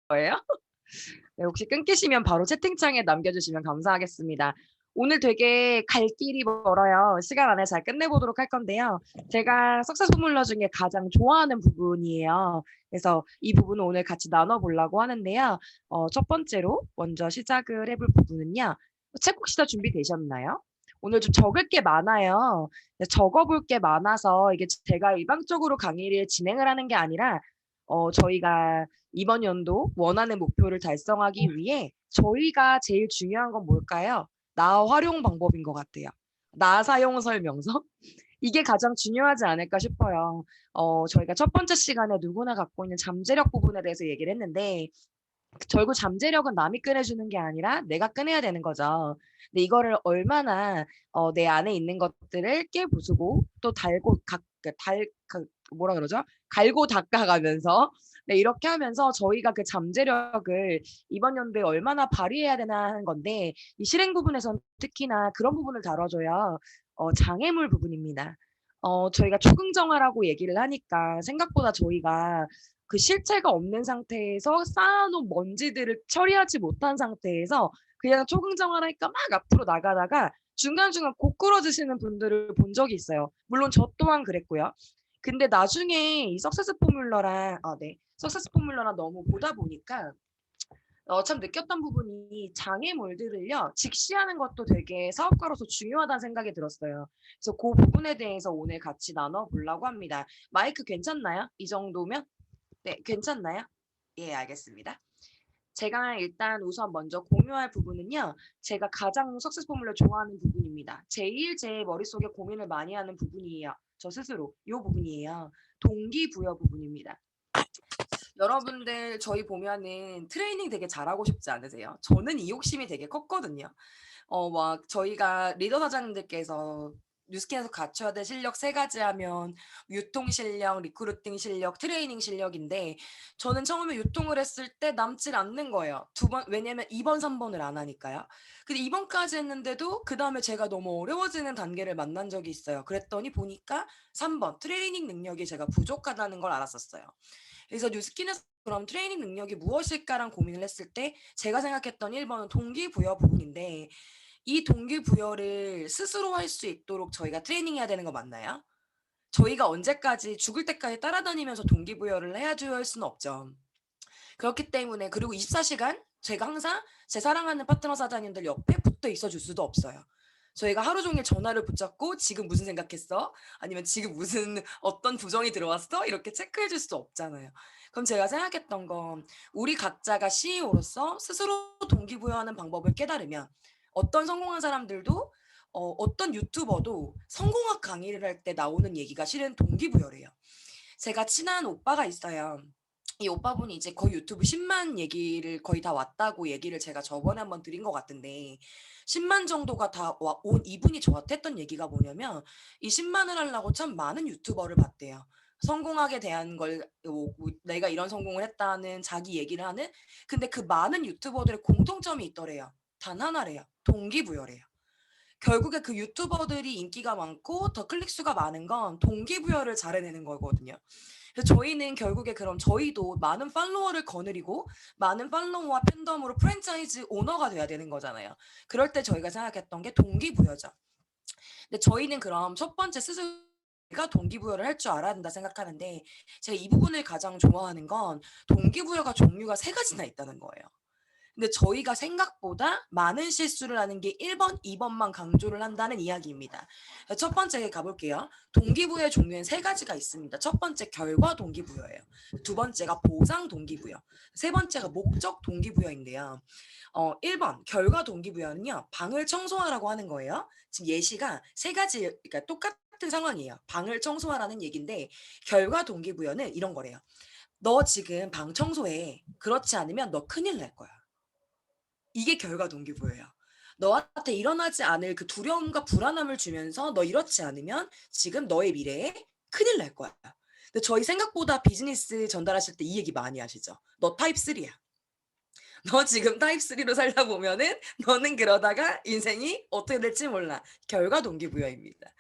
거예요? 네, 혹시 끊기시면 바로 채팅창에 남겨주시면 감사하겠습니다. 오늘 되게 갈 길이 멀어요. 시간 안에 잘 끝내보도록 할 건데요. 제가 석세스 포뮬러 중에 가장 좋아하는 부분이에요. 그래서 이 부분을 오늘 같이 나눠보려고 하는데요. 첫 번째로 먼저 시작을 해볼 부분은요. 책 혹시 다 준비되셨나요? 오늘 좀 적을 게 많아요. 적어볼 게 많아서 이게 제가 일방적으로 강의를 진행을 하는 게 아니라 저희가 이번 연도 원하는 목표를 달성하기 위해 저희가 제일 중요한 건 뭘까요? 나 활용 방법인 것 같아요. 나 사용 설명서? 이게 가장 중요하지 않을까 싶어요. 저희가 첫 번째 시간에 누구나 갖고 있는 잠재력 부분에 대해서 얘기를 했는데 결국 잠재력은 남이 꺼내주는 게 아니라 내가 꺼내야 되는 거죠. 근데 이거를 얼마나 내 안에 있는 것들을 깨부수고 또 달고 뭐라 그러죠? 갈고 닦아가면서 네, 이렇게 하면서 저희가 그 잠재력을 이번 연도에 얼마나 발휘해야 되나 하는 건데 이 실행 부분에서는 특히나 그런 부분을 다뤄줘야 장애물 부분입니다. 저희가 초긍정화라고 얘기를 하니까 생각보다 저희가 그 실체가 없는 상태에서 쌓아놓은 먼지들을 처리하지 못한 상태에서 그냥 초긍정하니까 막 앞으로 나가다가 중간중간 고꾸러지시는 분들을 본 적이 있어요. 물론 저 또한 그랬고요. 근데 나중에 이 석세스 포뮬러랑 너무 보다 보니까 참 느꼈던 부분이 장애물들을요 직시하는 것도 되게 사업가로서 중요하다는 생각이 들었어요. 그래서 그 부분에 대해서 오늘 같이 나눠보려고 합니다. 마이크 괜찮나요? 이 정도면? 네, 괜찮나요? 예, 알겠습니다. 제가 일단 우선 먼저 공유할 부분은요. 제가 가장 석세스 포뮬러 좋아하는 부분입니다. 제일 제 머릿속에 고민을 많이 하는 부분이에요. 저 스스로 이 부분이에요. 동기부여 부분입니다. 여러분들 저희 보면은 트레이닝 되게 잘하고 싶지 않으세요? 저는 이 욕심이 되게 컸거든요. 막 저희가 리더 사장님들께서 뉴스킨에서 갖춰야 될 실력 세 가지 하면 유통 실력, 리크루팅 실력, 트레이닝 실력인데 저는 처음에 유통을 했을 때 남질 않는 거예요. 두 번 왜냐면 2번, 3번을 안 하니까요. 근데 2번까지 했는데도 그다음에 제가 너무 어려워지는 단계를 만난 적이 있어요. 그랬더니 보니까 3번 트레이닝 능력이 제가 부족하다는 걸 알았었어요. 그래서 뉴스킨에서 그럼 트레이닝 능력이 무엇일까란 고민을 했을 때 제가 생각했던 1번은 동기부여 부분인데 이 동기부여를 스스로 할 수 있도록 저희가 트레이닝해야 되는 거 맞나요? 저희가 언제까지 죽을 때까지 따라다니면서 동기부여를 해야죠 할 수는 없죠. 그렇기 때문에 그리고 24시간 제가 항상 제 사랑하는 파트너 사장님들 옆에 붙어 있어 줄 수도 없어요. 저희가 하루 종일 전화를 붙잡고 "지금 무슨 생각했어?" 아니면 "지금 무슨 어떤 부정이 들어왔어?" 이렇게 체크해 줄 수 없잖아요. 그럼 제가 생각했던 건 우리 각자가 CEO로서 스스로 동기부여하는 방법을 깨달으면 어떤 성공한 사람들도 어떤 유튜버도 성공학 강의를 할 때 나오는 얘기가 실은 동기부여래요. 제가 친한 오빠가 있어요. 이 오빠분이 이제 거의 유튜브 10만 얘기를 거의 다 왔다고 얘기를 제가 저번에 한번 드린 것 같은데 10만 정도가 다 온 이분이 저한테 했던 얘기가 뭐냐면 이 10만을 하려고 참 많은 유튜버를 봤대요. 성공학에 대한 걸 내가 이런 성공을 했다는 자기 얘기를 하는 근데 그 많은 유튜버들의 공통점이 있더래요. 단 하나래요. 동기부여래요. 결국에 그 유튜버들이 인기가 많고 더 클릭 수가 많은 건 동기부여를 잘 해내는 거거든요. 그래서 저희는 결국에 그럼 저희도 많은 팔로워를 거느리고 많은 팔로워와 팬덤으로 프랜차이즈 오너가 돼야 되는 거잖아요. 그럴 때 저희가 생각했던 게 동기부여죠. 근데 저희는 그럼 첫 번째 스스로가 동기부여를 할 줄 알아야 된다 생각하는데 제가 이 부분을 가장 좋아하는 건 동기부여가 종류가 세 가지나 있다는 거예요. 근데 저희가 생각보다 많은 실수를 하는 게 1번, 2번만 강조를 한다는 이야기입니다. 첫 번째 가볼게요. 동기부여의 종류엔 세 가지가 있습니다. 첫 번째 결과 동기부여예요. 두 번째가 보상 동기부여. 세 번째가 목적 동기부여인데요. 1번 결과 동기부여는요. 방을 청소하라고 하는 거예요. 지금 예시가 세 가지 그러니까 똑같은 상황이에요. 방을 청소하라는 얘기인데 결과 동기부여는 이런 거래요. 너 지금 방 청소해. 그렇지 않으면 너 큰일 날 거야. 이게 결과 동기부여예요. 너한테 일어나지 않을 그 두려움과 불안함을 주면서 "너 이렇지 않으면 지금 너의 미래에 큰일 날 거야." 근데 저희 생각보다 비즈니스 전달하실 때 이 얘기 많이 하시죠. "너 타입 3야. 너 지금 타입 3로 살다 보면은 너는 그러다가 인생이 어떻게 될지 몰라. 결과 동기부여입니다.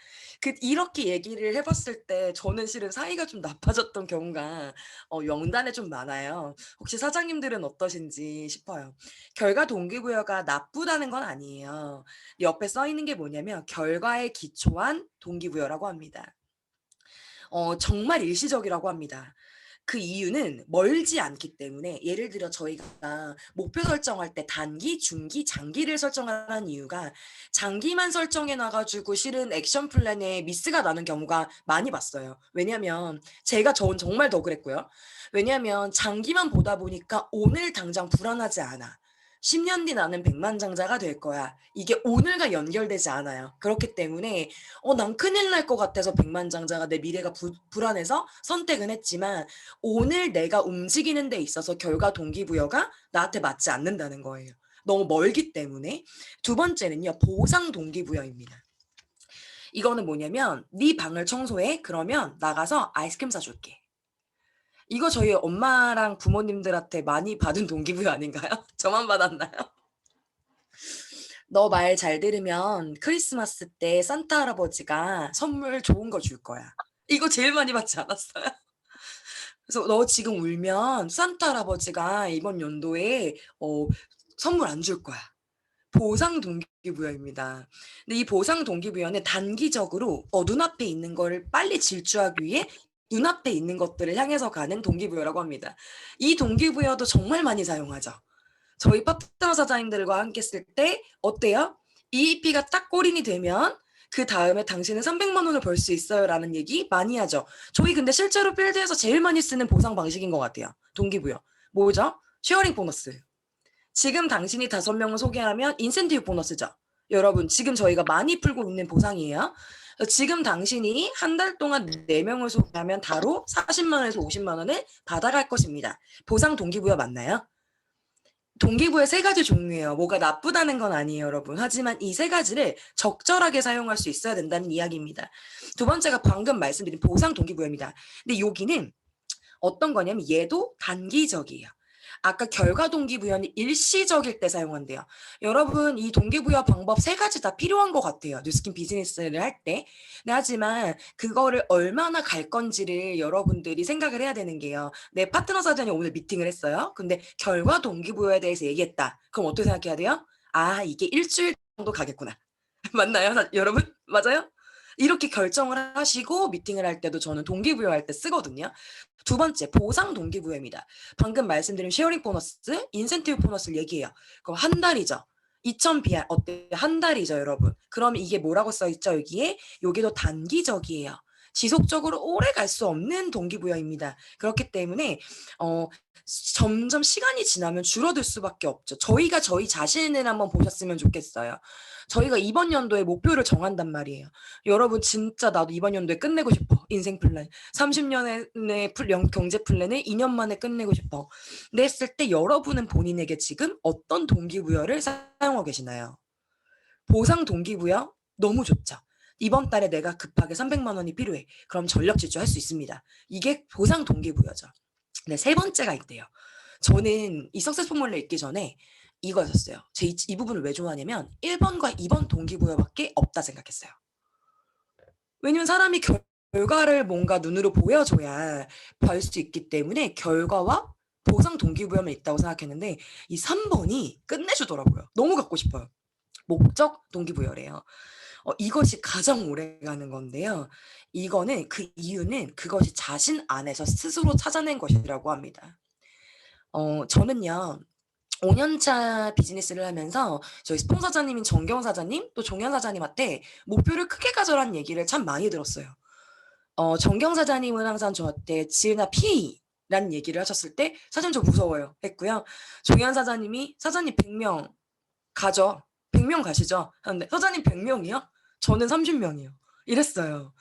이렇게 얘기를 해 봤을 때 저는 실은 사이가 좀 나빠졌던 경우가 명단에 좀 많아요. 혹시 사장님들은 어떠신지 싶어요. 결과 동기부여가 나쁘다는 건 아니에요. 옆에 써 있는 게 뭐냐면 결과에 기초한 동기부여라고 합니다. 정말 일시적이라고 합니다. 그 이유는 멀지 않기 때문에 예를 들어 저희가 목표 설정할 때 단기, 중기, 장기를 설정하는 이유가 장기만 설정해 놔 가지고 실은 액션 플랜에 미스가 나는 경우가 많이 봤어요. 왜냐면 제가 정말 더 그랬고요. 왜냐면 장기만 보다 보니까 오늘 당장 불안하지 않아. 10년 뒤 나는 백만장자가 될 거야. 이게 오늘과 연결되지 않아요. 그렇기 때문에 난 큰일 날 것 같아서 백만장자가 내 미래가 불안해서 선택은 했지만 오늘 내가 움직이는 데 있어서 결과 동기부여가 나한테 맞지 않는다는 거예요. 너무 멀기 때문에. 두 번째는요. 보상 동기부여입니다. 이거는 뭐냐면 "네 방을 청소해. 그러면 나가서 아이스크림 사 줄게." 이거 저희 엄마랑 부모님들한테 많이 받은 동기부여 아닌가요? 저만 받았나요? "너 말 잘 들으면 크리스마스 때 산타 할아버지가 선물 좋은 거 줄 거야." 이거 제일 많이 받지 않았어요? 그래서 "너 지금 울면 산타 할아버지가 이번 연도에 선물 안 줄 거야." 보상 동기부여입니다. 근데 이 보상 동기부여는 단기적으로 눈앞에 있는 거를 빨리 질주하기 위해 눈앞에 있는 것들을 향해서 가는 동기부여라고 합니다. 이 동기부여도 정말 많이 사용하죠. 저희 파트너 사장님들과 함께 쓸 때 어때요? EEP가 딱 골인이 되면 "그다음에 당신은 300만 원을 벌 수 있어요."라는 얘기 많이 하죠. 저희 근데 실제로 필드에서 제일 많이 쓰는 보상 방식인 것 같아요. 동기부여. 뭐죠? 쉐어링 보너스. 지금 당신이 5명을 소개하면 인센티브 보너스죠. 여러분 지금 저희가 많이 풀고 있는 보상이에요. 지금 당신이 한 달 동안 4명을 소개하면 다로 40만 원에서 50만 원을 받아갈 것입니다. 보상 동기부여 맞나요? 동기부여 3가지 종류예요. 뭐가 나쁘다는 건 아니에요, 여러분. 하지만 이 3가지를 적절하게 사용할 수 있어야 된다는 이야기입니다. 두 번째가 방금 말씀드린 보상 동기부여입니다. 근데 여기는 어떤 거냐면 얘도 단기적이에요. 아까 결과 동기부여는 일시적일 때 사용한대요. 여러분 이 동기부여 방법 3가지 다 필요한 것 같아요. 뉴스킨 비즈니스를 할 때. 네, 하지만 그거를 얼마나 갈 건지를 여러분들이 생각을 해야 되는 게요. 내 파트너 사장이 오늘 미팅을 했어요. 근데 결과 동기부여에 대해서 얘기했다. 그럼 어떻게 생각해야 돼요? 아 이게 일주일 정도 가겠구나. 맞나요? 여러분? 맞아요? 이렇게 결정을 하시고 미팅을 할 때도 저는 동기부여할 때 쓰거든요. 두 번째 보상 동기부여입니다. 방금 말씀드린 쉐어링 보너스, 인센티브 보너스를 얘기해요. 그럼 한 달이죠. 2,000 BR 어때요? 한 달이죠, 여러분. 그럼 이게 뭐라고 써 있죠, 여기에? 여기도 단기적이에요. 지속적으로 오래 갈 수 없는 동기부여입니다. 그렇기 때문에 어 점점 시간이 지나면 줄어들 수밖에 없죠. 저희가 저희 자신을 한번 보셨으면 좋겠어요. 저희가 이번 연도에 목표를 정한단 말이에요. 여러분 진짜 나도 이번 연도에 끝내고 싶어. 인생 플랜. 30년의 경제 플랜을 2년 만에 끝내고 싶어. 근데 했을 때 여러분은 본인에게 지금 어떤 동기부여를 사용하고 계시나요? 보상 동기부여 너무 좋죠. 이번 달에 내가 급하게 300만 원이 필요해. 그럼 전력 질주할 수 있습니다. 이게 보상 동기부여죠. 네, 세 번째가 있대요. 저는 이 석세스 포뮬러 읽기 전에 이거였어요. 이 부분을 왜 좋아하냐면 1번과 2번 동기부여밖에 없다 생각했어요. 왜냐면 사람이 결과를 뭔가 눈으로 보여줘야 볼 수 있기 때문에 결과와 보상 동기부여만 있다고 생각했는데 이 3번이 끝내주더라고요. 너무 갖고 싶어요. 목적 동기부여래요. 이것이 가장 오래가는 건데요. 이거는 그 이유는 그것이 자신 안에서 스스로 찾아낸 것이라고 합니다. 저는요. 5년 차 비즈니스를 하면서 저희 스폰 사장님인 정경 사장님 또 종현 사장님한테 목표를 크게 가져라는 얘기를 참 많이 들었어요. 정경 사장님은 항상 저한테 "지은아 PA라는 얘기를 하셨을 때 "사장님 저 무서워요." 했고요. 종현 사장님이 "사장님 100명 가죠. 100명 가시죠." 하는데 "사장님 100명이요? 저는 30명이요." 이랬어요.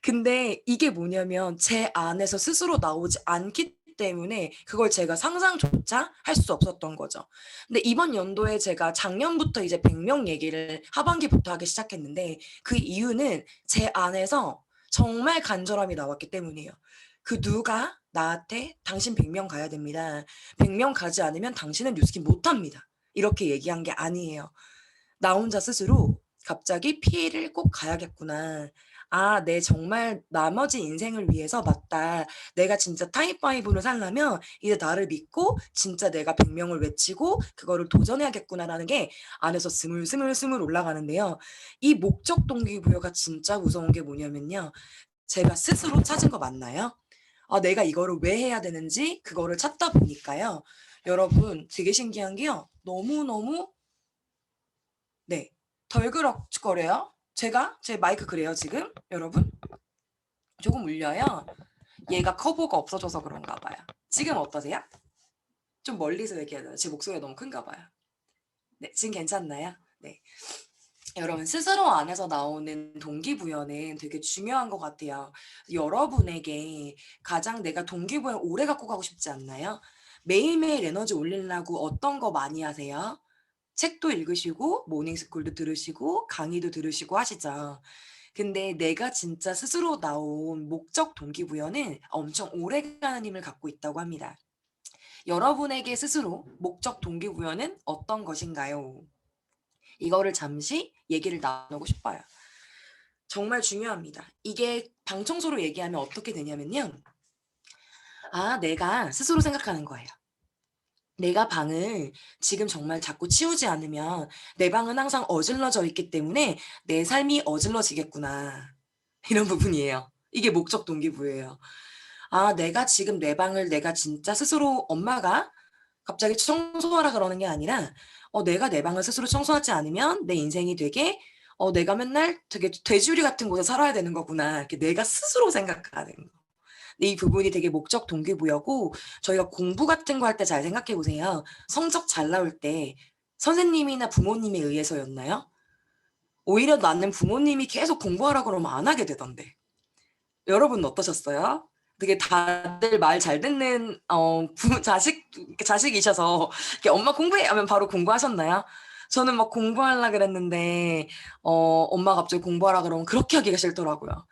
근데 이게 뭐냐면 제 안에서 스스로 나오지 않기 때문에 그걸 제가 상상조차 할 수 없었던 거죠. 근데 이번 연도에 제가 작년부터 이제 100명 얘기를 하반기부터 하기 시작했는데 그 이유는 제 안에서 정말 간절함이 나왔기 때문이에요. 그 누가 나한테 당신 100명 가야 됩니다. 100명 가지 않으면 당신은 뉴스킨 못합니다. 이렇게 얘기한 게 아니에요. 나 혼자 스스로 갑자기 피해를 꼭 가야겠구나. 아, 내 정말 나머지 인생을 위해서 맞다. 내가 진짜 타입5를 살려면 이제 나를 믿고 진짜 내가 100명을 외치고 그거를 도전해야겠구나라는 게 안에서 스물스물스물 올라가는데요. 이 목적 동기부여가 진짜 무서운 게 뭐냐면요. 제가 스스로 찾은 거 맞나요? 아, 내가 이거를 왜 해야 되는지 그거를 찾다 보니까요. 여러분 되게 신기한 게요. 너무너무 네. 덜그럭거려요. 제 마이크 그래요, 지금? 여러분? 조금 울려요. 얘가 커버가 없어져서 그런가 봐요. 지금 어떠세요? 좀 멀리서 얘기해야 되나? 제 목소리가 너무 큰가 봐요. 네, 지금 괜찮나요? 네. 여러분, 스스로 안에서 나오는 동기부여는 되게 중요한 것 같아요. 여러분에게 가장 내가 동기부여 오래 갖고 가고 싶지 않나요? 매일매일 에너지 올리려고 어떤 거 많이 하세요? 책도 읽으시고 모닝스쿨도 들으시고 강의도 들으시고 하시죠. 근데 내가 진짜 스스로 나온 목적 동기부여는 엄청 오래가는 힘을 갖고 있다고 합니다. 여러분에게 스스로 목적 동기부여는 어떤 것인가요? 이거를 잠시 얘기를 나누고 싶어요. 정말 중요합니다. 이게 방 청소로 얘기하면 어떻게 되냐면요. 아, 내가 스스로 생각하는 거예요. 내가 방을 지금 정말 자꾸 치우지 않으면 내 방은 항상 어질러져 있기 때문에 내 삶이 어질러지겠구나. 이런 부분이에요. 이게 목적 동기부여예요. 아, 내가 지금 내 방을 내가 진짜 스스로 엄마가 갑자기 청소하라 그러는 게 아니라 내가 내 방을 스스로 청소하지 않으면 내 인생이 되게 내가 맨날 되게 돼지우리 같은 곳에 살아야 되는 거구나. 이렇게 내가 스스로 생각하는 거. 이 부분이 되게 목적 동기부여고 저희가 공부 같은 거 할 때 잘 생각해 보세요. 성적 잘 나올 때 선생님이나 부모님에 의해서였나요? 오히려 나는 부모님이 계속 공부하라 그러면 안 하게 되던데. 여러분은 어떠셨어요? 되게 다들 말 잘 듣는 자식이셔서 이렇게 엄마 공부해 하면 바로 공부하셨나요? 저는 막 공부하려 그랬는데 엄마 갑자기 공부하라 그러면 그렇게 하기가 싫더라고요.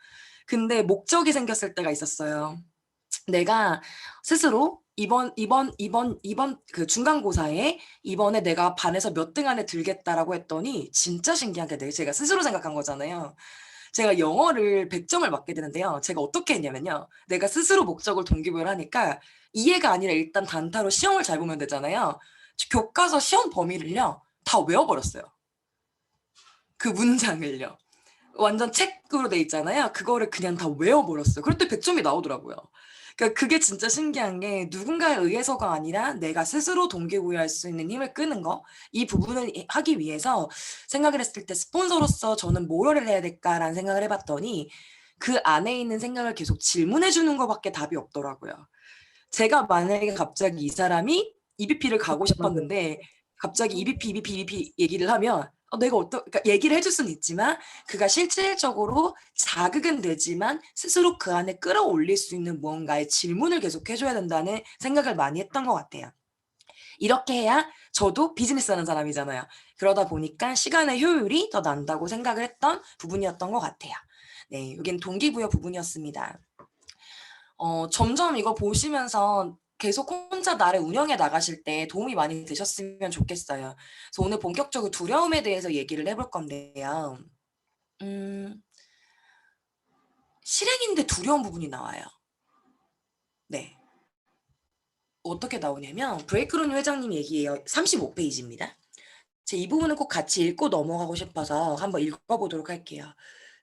근데 목적이 생겼을 때가 있었어요. 내가 스스로 이번 그 중간고사에 이번에 내가 반에서 몇 등 안에 들겠다라고 했더니 진짜 신기한 게 제가 스스로 생각한 거잖아요. 제가 영어를 100점을 맞게 되는데요. 제가 어떻게 했냐면요. 내가 스스로 목적을 동기부여를 하니까 이해가 아니라 일단 단타로 시험을 잘 보면 되잖아요. 교과서 시험 범위를요. 다 외워버렸어요. 그 문장을요. 완전 책으로 돼 있잖아요. 그거를 그냥 다 외워버렸어요. 그럴 때 100점이 나오더라고요. 그러니까 그게 진짜 신기한 게 누군가에 의해서가 아니라 내가 스스로 동기부여할 수 있는 힘을 끄는 거. 이 부분을 하기 위해서 생각을 했을 때 스폰서로서 저는 뭘 해야 될까라는 생각을 해봤더니 그 안에 있는 생각을 계속 질문해 주는 것밖에 답이 없더라고요. 제가 만약에 갑자기 이 사람이 EBP를 가고 싶었는데 갑자기 EBP 얘기를 하면 내가 그러니까 얘기를 해줄 수는 있지만 그가 실질적으로 자극은 되지만 스스로 그 안에 끌어올릴 수 있는 무언가의 질문을 계속 해줘야 된다는 생각을 많이 했던 것 같아요. 이렇게 해야 저도 비즈니스 하는 사람이잖아요. 그러다 보니까 시간의 효율이 더 난다고 생각을 했던 부분이었던 것 같아요. 네, 여긴 동기부여 부분이었습니다. 점점 이거 보시면서 계속 혼자 나를 운영해 나가실 때 도움이 많이 되셨으면 좋겠어요. 그래서 오늘 본격적으로 두려움에 대해서 얘기를 해볼 건데요. 실행인데 두려운 부분이 나와요. 네. 어떻게 나오냐면 브레이크론 회장님 얘기예요. 35페이지입니다. 이 부분은 꼭 같이 읽고 넘어가고 싶어서 한번 읽어보도록 할게요.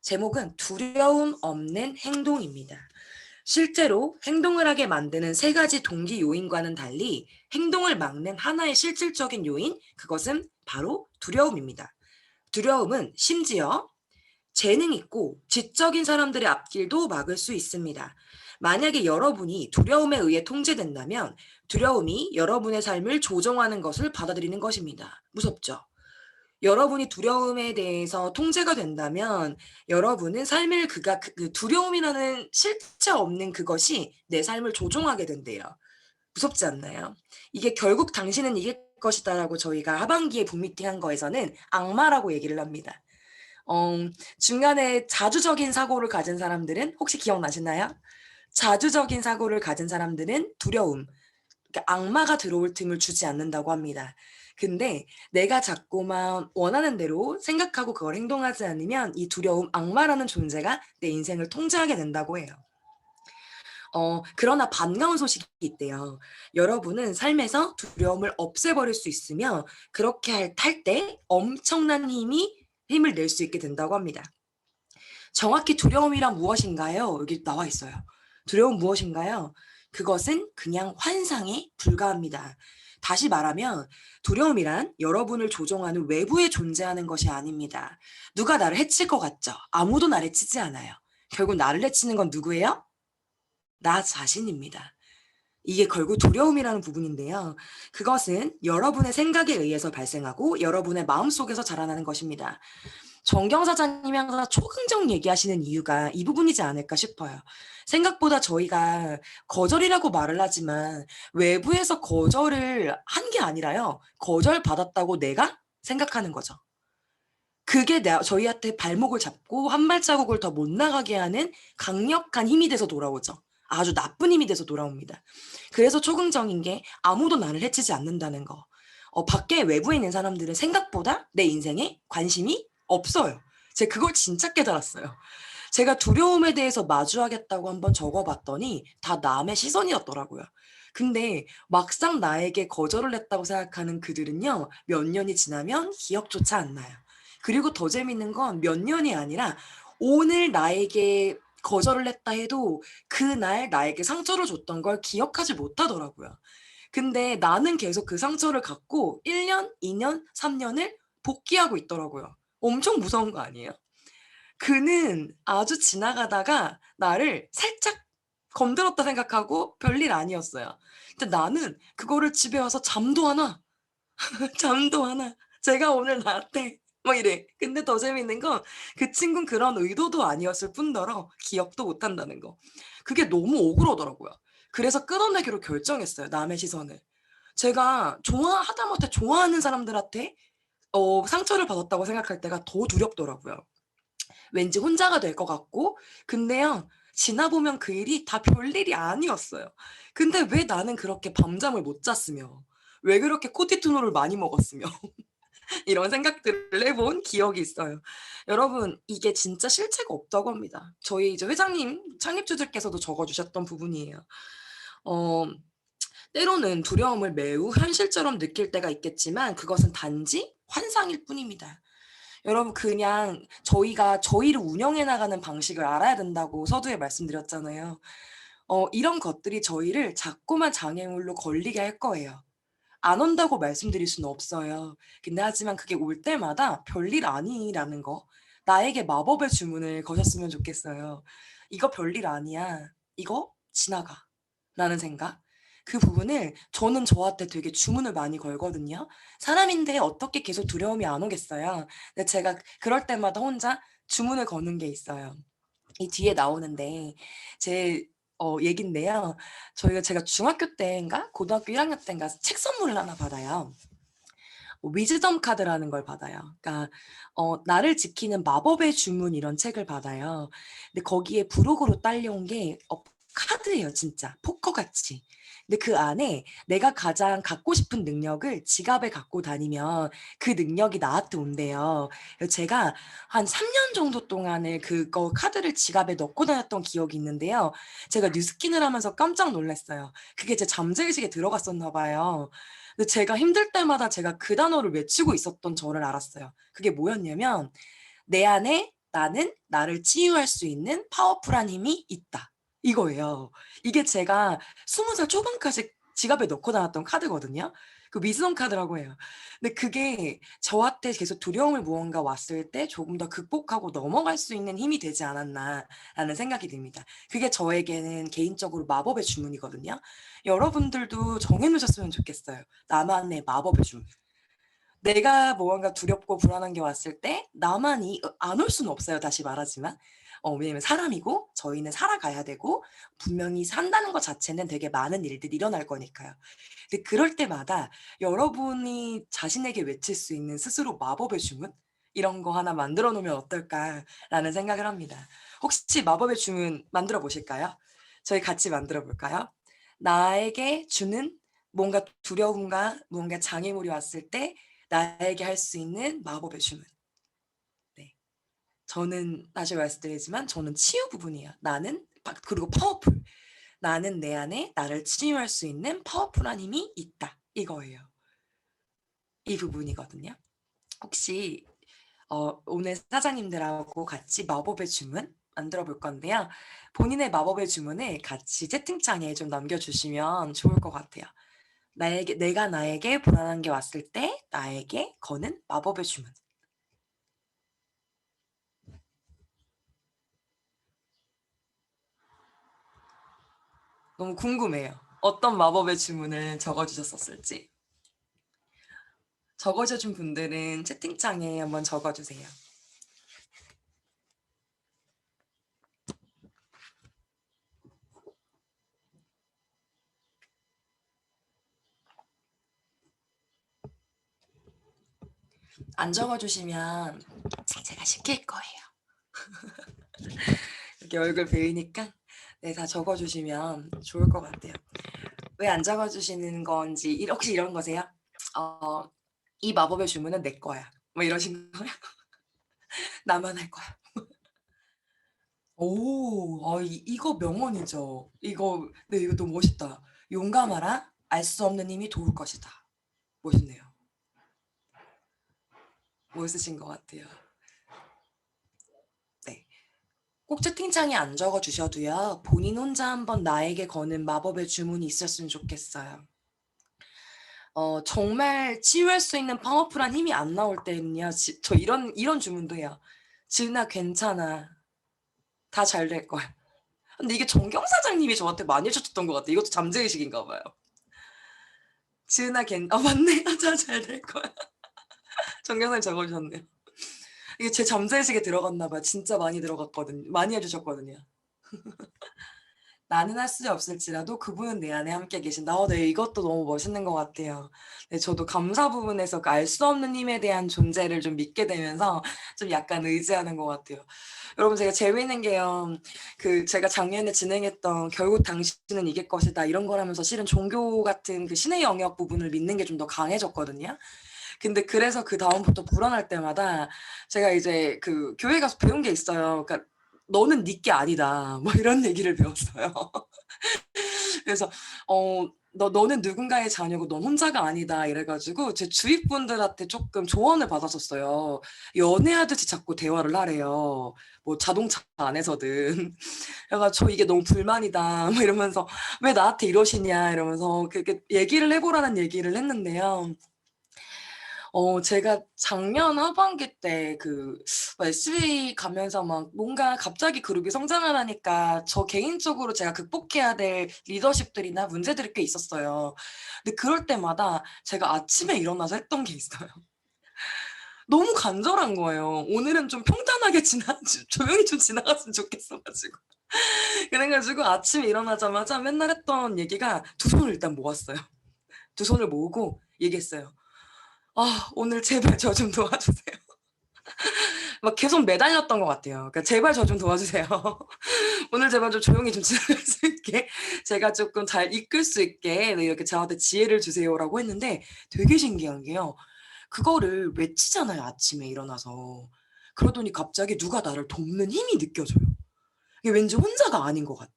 제목은 두려움 없는 행동입니다. 실제로 행동을 하게 만드는 3가지 동기 요인과는 달리 행동을 막는 하나의 실질적인 요인, 그것은 바로 두려움입니다. 두려움은 심지어 재능 있고 지적인 사람들의 앞길도 막을 수 있습니다. 만약에 여러분이 두려움에 의해 통제된다면 두려움이 여러분의 삶을 조종하는 것을 받아들이는 것입니다. 무섭죠? 여러분이 두려움에 대해서 통제가 된다면 여러분은 삶을 그 두려움이라는 실체 없는 그것이 내 삶을 조종하게 된대요. 무섭지 않나요? 이게 결국 당신은 이길 것이다라고 저희가 하반기에 붐미팅한 거에서는 악마라고 얘기를 합니다. 중간에 자주적인 사고를 가진 사람들은 혹시 기억나시나요? 자주적인 사고를 가진 사람들은 두려움, 그러니까 악마가 들어올 틈을 주지 않는다고 합니다. 근데 내가 자꾸만 원하는 대로 생각하고 그걸 행동하지 않으면 이 두려움, 악마라는 존재가 내 인생을 통제하게 된다고 해요. 그러나 반가운 소식이 있대요. 여러분은 삶에서 두려움을 없애버릴 수 있으며 그렇게 할 때 엄청난 힘을 낼 수 있게 된다고 합니다. 정확히 두려움이란 무엇인가요? 여기 나와 있어요. 두려움 무엇인가요? 그것은 그냥 환상에 불과합니다. 다시 말하면 두려움이란 여러분을 조종하는 외부에 존재하는 것이 아닙니다. 누가 나를 해칠 것 같죠? 아무도 나를 해치지 않아요. 결국 나를 해치는 건 누구예요? 나 자신입니다. 이게 결국 두려움이라는 부분인데요. 그것은 여러분의 생각에 의해서 발생하고 여러분의 마음속에서 자라나는 것입니다. 정경사장님이 항상 초긍정 얘기하시는 이유가 이 부분이지 않을까 싶어요. 생각보다 저희가 거절이라고 말을 하지만 외부에서 거절을 한 게 아니라요. 거절받았다고 내가 생각하는 거죠. 그게 저희한테 발목을 잡고 한 발자국을 더 못 나가게 하는 강력한 힘이 돼서 돌아오죠. 아주 나쁜 힘이 돼서 돌아옵니다. 그래서 초긍정인 게 아무도 나를 해치지 않는다는 거. 밖에 외부에 있는 사람들은 생각보다 내 인생에 관심이 없어요. 제가 그걸 진짜 깨달았어요. 제가 두려움에 대해서 마주하겠다고 한번 적어봤더니 다 남의 시선이었더라고요. 근데 막상 나에게 거절을 했다고 생각하는 그들은요, 몇 년이 지나면 기억조차 안 나요. 그리고 더 재밌는 건 몇 년이 아니라 오늘 나에게 거절을 했다 해도 그날 나에게 상처를 줬던 걸 기억하지 못하더라고요. 근데 나는 계속 그 상처를 갖고 1년, 2년, 3년을 복귀하고 있더라고요. 엄청 무서운 거 아니에요? 그는 아주 지나가다가 나를 살짝 건드렸다 생각하고 별일 아니었어요. 근데 나는 그거를 집에 와서 잠도 안 와. 잠도 안 와. 제가 오늘 나한테 막 이래. 근데 더 재밌는 건 그 친구는 그런 의도도 아니었을 뿐더러 기억도 못 한다는 거. 그게 너무 억울하더라고요. 그래서 끊어내기로 결정했어요, 남의 시선을. 제가 하다못해 좋아하는 사람들한테 상처를 받았다고 생각할 때가 더 두렵더라고요. 왠지 혼자가 될 것 같고. 근데요, 지나 보면 그 일이 다 별일이 아니었어요. 근데 왜 나는 그렇게 밤잠을 못 잤으며 왜 그렇게 코티투노를 많이 먹었으며 이런 생각들을 해본 기억이 있어요. 여러분, 이게 진짜 실체가 없다고 합니다. 저희 이제 회장님, 창립주들께서도 적어주셨던 부분이에요. 어, 때로는 두려움을 매우 현실처럼 느낄 때가 있겠지만 그것은 단지 환상일 뿐입니다. 여러분, 그냥 저희가 저희를 운영해 나가는 방식을 알아야 된다고 서두에 말씀드렸잖아요. 이런 것들이 저희를 자꾸만 장애물로 걸리게 할 거예요. 안 온다고 말씀드릴 수는 없어요. 근데 하지만 그게 올 때마다 별일 아니라는 거. 나에게 마법의 주문을 거셨으면 좋겠어요. 이거 별일 아니야. 이거 지나가. 라는 생각. 그 부분을 저는 저한테 되게 주문을 많이 걸거든요. 사람인데 어떻게 계속 두려움이 안 오겠어요. 근데 제가 그럴 때마다 혼자 주문을 거는 게 있어요. 이 뒤에 나오는데 제 얘긴데요. 제가 중학교 때인가 고등학교 1학년 때인가 책 선물을 하나 받아요. 위즈덤 카드라는 걸 받아요. 그러니까 나를 지키는 마법의 주문 이런 책을 받아요. 근데 거기에 부록으로 딸려온 게 카드예요, 진짜. 포커같이. 근데 그 안에 내가 가장 갖고 싶은 능력을 지갑에 갖고 다니면 그 능력이 나한테 온대요. 그래서 제가 한 3년 정도 동안을 그거 카드를 지갑에 넣고 다녔던 기억이 있는데요. 제가 뉴스킨을 하면서 깜짝 놀랐어요. 그게 제 잠재의식에 들어갔었나 봐요. 근데 제가 힘들 때마다 제가 그 단어를 외치고 있었던 저를 알았어요. 그게 뭐였냐면 내 안에 나는 나를 치유할 수 있는 파워풀한 힘이 있다. 이거예요. 이게 제가 20살 초반까지 지갑에 넣고 다녔던 카드거든요. 그 위즈덤 카드라고 해요. 근데 그게 저한테 계속 두려움을 무언가 왔을 때 조금 더 극복하고 넘어갈 수 있는 힘이 되지 않았나라는 생각이 듭니다. 그게 저에게는 개인적으로 마법의 주문이거든요. 여러분들도 정해 놓으셨으면 좋겠어요. 나만의 마법의 주문. 내가 무언가 두렵고 불안한 게 왔을 때 나만이 안 올 수는 없어요, 다시 말하지만. 왜냐면 사람이고 저희는 살아가야 되고 분명히 산다는 것 자체는 되게 많은 일들이 일어날 거니까요. 근데 그럴 때마다 여러분이 자신에게 외칠 수 있는 스스로 마법의 주문 이런 거 하나 만들어 놓으면 어떨까라는 생각을 합니다. 혹시 마법의 주문 만들어 보실까요? 저희 같이 만들어 볼까요? 나에게 주는 뭔가 두려움과 뭔가 장애물이 왔을 때 나에게 할 수 있는 마법의 주문. 네. 저는 다시 말씀드리지만 저는 치유 부분이에요. 나는 그리고 파워풀. 나는 내 안에 나를 치유할 수 있는 파워풀한 힘이 있다. 이거예요. 이 부분이거든요. 혹시 오늘 사장님들하고 같이 마법의 주문 만들어 볼 건데요. 본인의 마법의 주문을 같이 채팅창에 좀 남겨주시면 좋을 것 같아요. 내가 나에게 불안한 게 왔을 때 나에게 거는 마법의 주문. 너무 궁금해요. 어떤 마법의 주문을 적어주셨었을지. 적어주신 분들은 채팅창에 한번 적어주세요. 안 적어주시면 제가 시킬 거예요. 이렇게 얼굴 배우니까 네, 다 적어주시면 좋을 것 같아요. 왜 안 적어주시는 건지 혹시 이런 거세요? 이 마법의 주문은 내 거야. 뭐 이러신 거예요? 나만 할 거야. 오, 이거 명언이죠. 네, 이거 너무 멋있다. 용감하라. 알 수 없는 힘이 도울 것이다. 멋있네요. 멋있으신 것 같아요. 네. 꼭 채팅창에 안 적어주셔도요. 본인 혼자 한번 나에게 거는 마법의 주문이 있었으면 좋겠어요. 정말 치유할 수 있는 파워풀한 힘이 안 나올 때는요. 저 이런 주문도 해요. 지은아 괜찮아. 다 잘 될 거야. 근데 이게 정경 사장님이 저한테 많이 해주셨던 것 같아요. 이것도 잠재의식인가 봐요. 지은아 맞네. 다 잘 될 거야. 정경 사장님 적어주셨네요. 이게 제 잠재의식에 들어갔나 봐요. 진짜 많이 들어갔거든요. 많이 해주셨거든요. 나는 할 수 없을지라도 그분은 내 안에 함께 계신다. 네, 이것도 너무 멋있는 것 같아요. 네, 저도 감사 부분에서 그 알 수 없는 힘에 대한 존재를 좀 믿게 되면서 좀 약간 의지하는 것 같아요. 여러분, 제가 재미있는 게요. 제가 작년에 진행했던 결국 당신은 이길 것이다 이런 거라면서 실은 종교 같은 그 신의 영역 부분을 믿는 게 좀 더 강해졌거든요. 근데 그래서 그 다음부터 불안할 때마다 제가 이제 그 교회 가서 배운 게 있어요. 그러니까 너는 네 게 아니다. 뭐 이런 얘기를 배웠어요. 그래서 너는 누군가의 자녀고 넌 혼자가 아니다 이래가지고 제 주위 분들한테 조금 조언을 받았었어요. 연애하듯이 자꾸 대화를 하래요. 뭐 자동차 안에서든. 그래가 저 이게 너무 불만이다. 뭐 이러면서 왜 나한테 이러시냐 이러면서 그렇게 얘기를 해보라는 얘기를 했는데요. 제가 작년 하반기 때 SB 가면서 막 뭔가 갑자기 그룹이 성장을 하니까 저 개인적으로 제가 극복해야 될 리더십들이나 문제들이 꽤 있었어요. 근데 그럴 때마다 제가 아침에 일어나서 했던 게 있어요. 너무 간절한 거예요. 오늘은 좀 평탄하게 조용히 좀 지나갔으면 좋겠어가지고. 그래가지고 아침에 일어나자마자 맨날 했던 얘기가 두 손을 일단 모았어요. 두 손을 모으고 얘기했어요. 오늘 제발 저 좀 도와주세요. 막 계속 매달렸던 것 같아요. 그러니까 제발 저 좀 도와주세요. 오늘 제발 좀 조용히 좀 지나갈 수 있게 제가 조금 잘 이끌 수 있게 네, 이렇게 저한테 지혜를 주세요라고 했는데 되게 신기한 게요. 그거를 외치잖아요. 아침에 일어나서. 그러더니 갑자기 누가 나를 돕는 힘이 느껴져요. 이게 왠지 혼자가 아닌 것 같아.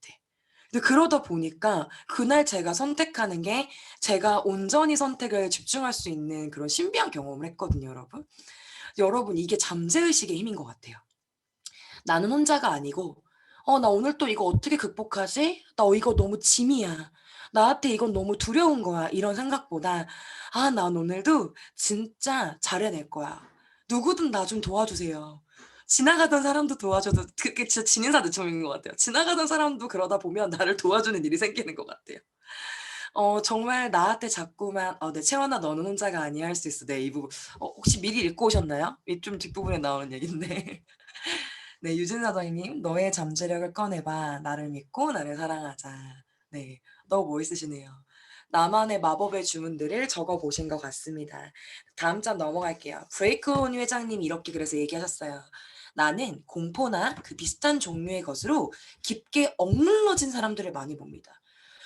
근데 그러다 보니까 그날 제가 선택하는 게 제가 온전히 선택을 집중할 수 있는 그런 신비한 경험을 했거든요, 여러분. 여러분, 이게 잠재의식의 힘인 것 같아요. 나는 혼자가 아니고, 나 오늘 또 이거 어떻게 극복하지? 나 이거 너무 짐이야. 나한테 이건 너무 두려운 거야. 이런 생각보다, 난 오늘도 진짜 잘해낼 거야. 누구든 나 좀 도와주세요. 지나가던 사람도 도와줘도 그게 진짜 진인사 느낌인 것 같아요. 지나가던 사람도 그러다 보면 나를 도와주는 일이 생기는 것 같아요. 정말 나한테 자꾸만 네, 채원아 너는 혼자가 아니야 할 수 있어. 네, 이 부분. 혹시 미리 읽고 오셨나요? 이 좀 뒷부분에 나오는 얘긴데. 네, 유진 사장님, 너의 잠재력을 꺼내봐. 나를 믿고 나를 사랑하자. 네, 너무 멋있으시네요. 나만의 마법의 주문들을 적어보신 것 같습니다. 다음 장 넘어갈게요. 브레이크온 회장님 이렇게 그래서 얘기하셨어요. 나는 공포나 그 비슷한 종류의 것으로 깊게 억눌러진 사람들을 많이 봅니다.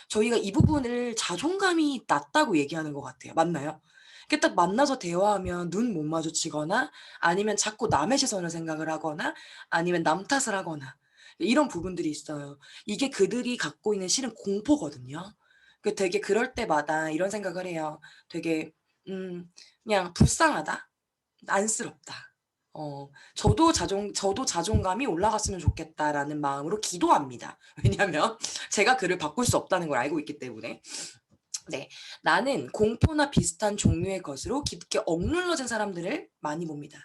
저희가 이 부분을 자존감이 낮다고 얘기하는 것 같아요. 맞나요? 이렇게 딱 만나서 대화하면 눈 못 마주치거나 아니면 자꾸 남의 시선을 생각을 하거나 아니면 남 탓을 하거나 이런 부분들이 있어요. 이게 그들이 갖고 있는 실은 공포거든요. 되게 그럴 때마다 이런 생각을 해요. 되게 그냥 '불쌍하다. 안쓰럽다.' 저도 자존감이 올라갔으면 좋겠다라는 마음으로 기도합니다. 왜냐하면 제가 그를 바꿀 수 없다는 걸 알고 있기 때문에. 네. 나는 공포나 비슷한 종류의 것으로 깊게 억눌러진 사람들을 많이 봅니다.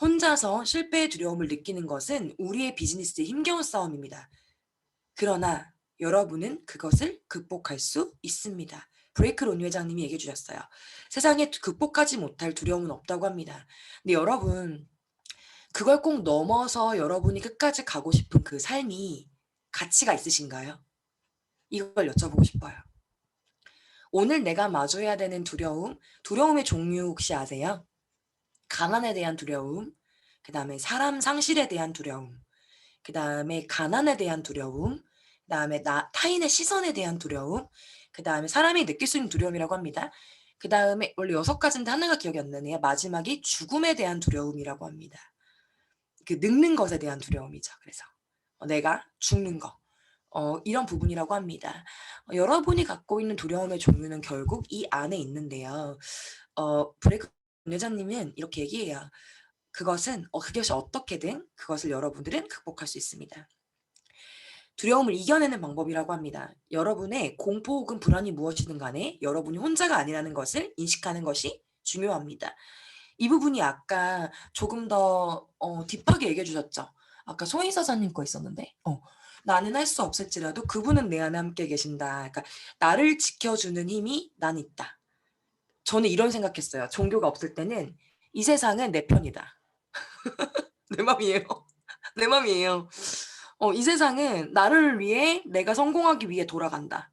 혼자서 실패의 두려움을 느끼는 것은 우리의 비즈니스에 힘겨운 싸움입니다. 그러나 여러분은 그것을 극복할 수 있습니다. 브레이크 론니 회장님이 얘기해 주셨어요. 세상에 극복하지 못할 두려움은 없다고 합니다. 근데 여러분, 그걸 꼭 넘어서 여러분이 끝까지 가고 싶은 그 삶이 가치가 있으신가요? 이걸 여쭤보고 싶어요. 오늘 내가 마주해야 되는 두려움의 종류 혹시 아세요? 가난에 대한 두려움, 그다음에 사람 상실에 대한 두려움, 그다음에 가난에 대한 두려움, 그다음에 타인의 시선에 대한 두려움, 그다음에 사람이 느낄 수 있는 두려움이라고 합니다. 그다음에 원래 6가지인데 하나가 기억이 안 나네요. 마지막이 죽음에 대한 두려움이라고 합니다. 그 늙는 것에 대한 두려움이죠. 그래서 내가 죽는 거. 이런 부분이라고 합니다. 여러분이 갖고 있는 두려움의 종류는 결국 이 안에 있는데요. 브레이크 회장님은 이렇게 얘기해요. 그것이 어떻게든 그것을 여러분들은 극복할 수 있습니다. 두려움을 이겨내는 방법이라고 합니다. 여러분의 공포 혹은 불안이 무엇이든 간에 여러분이 혼자가 아니라는 것을 인식하는 것이 중요합니다. 이 부분이 아까 조금 더 딥하게 얘기해 주셨죠. 아까 소희사사님 거 있었는데 나는 할 수 없을지라도 그분은 내 안에 함께 계신다. 그러니까 나를 지켜주는 힘이 난 있다. 저는 이런 생각했어요. 종교가 없을 때는 이 세상은 내 편이다. 내 맘이에요. 내 맘이에요. 이 세상은 나를 위해 내가 성공하기 위해 돌아간다.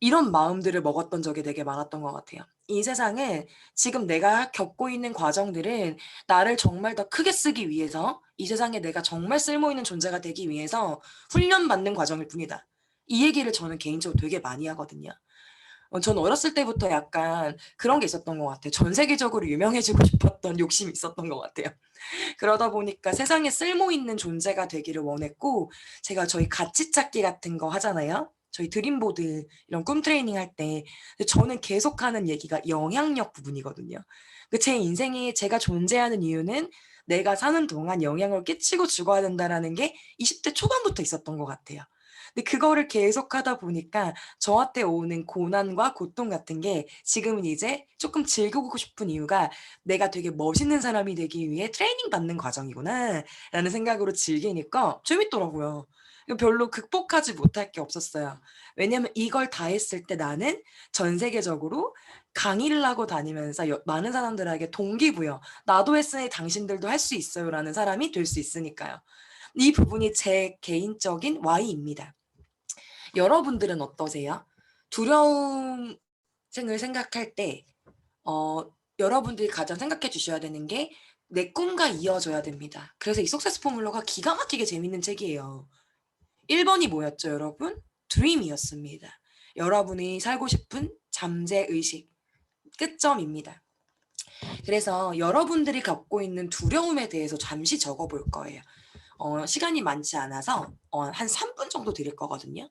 이런 마음들을 먹었던 적이 되게 많았던 것 같아요. 이 세상은 지금 내가 겪고 있는 과정들은 나를 정말 더 크게 쓰기 위해서 이 세상에 내가 정말 쓸모 있는 존재가 되기 위해서 훈련받는 과정일 뿐이다. 이 얘기를 저는 개인적으로 되게 많이 하거든요. 저는 어렸을 때부터 약간 그런 게 있었던 것 같아요. 전 세계적으로 유명해지고 싶었던 욕심이 있었던 것 같아요. 그러다 보니까 세상에 쓸모 있는 존재가 되기를 원했고 제가 저희 가치 찾기 같은 거 하잖아요. 저희 드림보드 이런 꿈 트레이닝 할 때 저는 계속하는 얘기가 영향력 부분이거든요. 제 인생에 제가 존재하는 이유는 내가 사는 동안 영향을 끼치고 죽어야 된다라는 게 20대 초반부터 있었던 것 같아요. 근데 그거를 계속하다 보니까 저한테 오는 고난과 고통 같은 게 지금은 이제 조금 즐기고 싶은 이유가 '내가 되게 멋있는 사람이 되기 위해 트레이닝 받는 과정이구나.'라는 생각으로 즐기니까 재밌더라고요. 별로 극복하지 못할 게 없었어요. 왜냐하면 이걸 다 했을 때 나는 전 세계적으로 강의를 하고 다니면서 많은 사람들에게 동기부여 '나도 했으니 당신들도 할 수 있어요.'라는 사람이 될 수 있으니까요. 이 부분이 제 개인적인 Y입니다. 여러분들은 어떠세요? 두려움 을 생각할 때 여러분들이 가장 생각해 주셔야 되는 게 내 꿈과 이어져야 됩니다. 그래서 이 석세스 포뮬러가 기가 막히게 재밌는 책이에요. 1 번이 뭐였죠 여러분? 드림이었습니다. 여러분이 살고 싶은 잠재 의식 끝점입니다. 그래서 여러분들이 갖고 있는 두려움에 대해서 잠시 적어 볼 거예요. 시간이 많지 않아서 한 3분 정도 드릴 거거든요.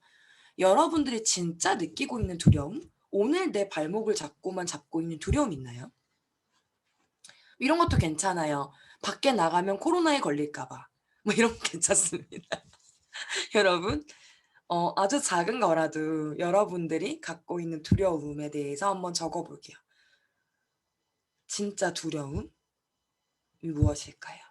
여러분들이 진짜 느끼고 있는 두려움, 오늘 내 발목을 잡고 있는 두려움 있나요? 이런 것도 괜찮아요. 밖에 나가면 코로나에 걸릴까 봐. 뭐 이런 거 괜찮습니다. 여러분, 아주 작은 거라도 여러분들이 갖고 있는 두려움에 대해서 한번 적어 볼게요. 진짜 두려움이 무엇일까요?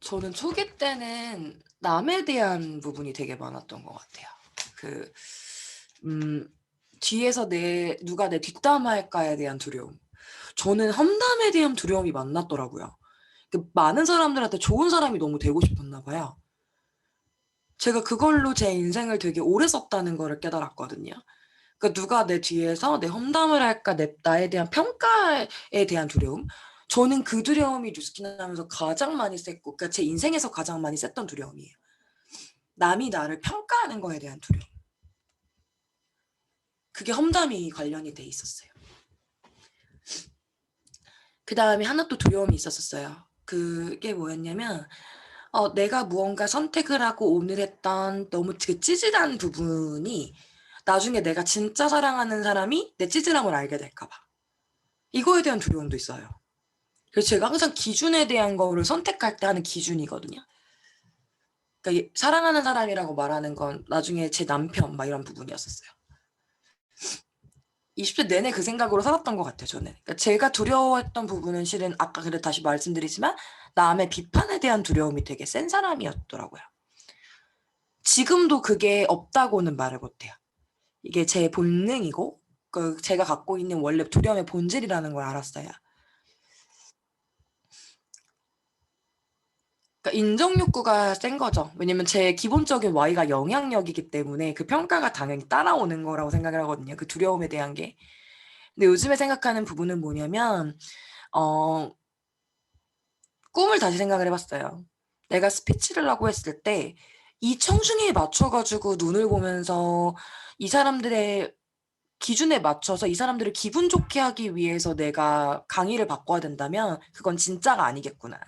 저는 초기 때는 남에 대한 부분이 되게 많았던 것 같아요. 그 음 뒤에서 누가 내 뒷담화할까에 대한 두려움. 저는 험담에 대한 두려움이 많았더라고요. 많은 사람들한테 좋은 사람이 너무 되고 싶었나 봐요. 제가 그걸로 제 인생을 되게 오래 썼다는 거를 깨달았거든요. 그러니까 누가 내 뒤에서 내 험담을 할까, 나에 대한 평가에 대한 두려움. 저는 그 두려움이 뉴스킨 하면서 가장 많이 셌고, 그러니까 제 인생에서 가장 많이 셌던 두려움이에요. 남이 나를 평가하는 거에 대한 두려움. 그게 험담이 관련이 돼 있었어요. 그 다음에 하나 또 두려움이 있었어요. 그게 뭐였냐면 내가 무언가 선택을 하고 오늘 했던 너무 그 찌질한 부분이 나중에 내가 진짜 사랑하는 사람이 내 찌질함을 알게 될까 봐. 이거에 대한 두려움도 있어요. 그래서 제가 항상 기준에 대한 거를 선택할 때 하는 기준이거든요. 그러니까 사랑하는 사람이라고 말하는 건 나중에 제 남편 막 이런 부분이었었어요. 20대 내내 그 생각으로 살았던 것 같아요, 저는. 그러니까 제가 두려워했던 부분은 실은 아까 그래 다시 말씀드리지만 남의 비판에 대한 두려움이 되게 센 사람이었더라고요. 지금도 그게 없다고는 말을 못해요. 이게 제 본능이고 제가 갖고 있는 원래 두려움의 본질이라는 걸 알았어요. 그러니까 인정 욕구가 센 거죠. 왜냐면 제 기본적인 Y가 영향력이기 때문에 그 평가가 당연히 따라오는 거라고 생각을 하거든요. 그 두려움에 대한 게. 근데 요즘에 생각하는 부분은 뭐냐면 꿈을 다시 생각을 해봤어요. 내가 스피치를 하고 했을 때 이 청중에 맞춰가지고 눈을 보면서 이 사람들의 기준에 맞춰서 이 사람들을 기분 좋게 하기 위해서 내가 강의를 바꿔야 된다면 그건 진짜가 아니겠구나.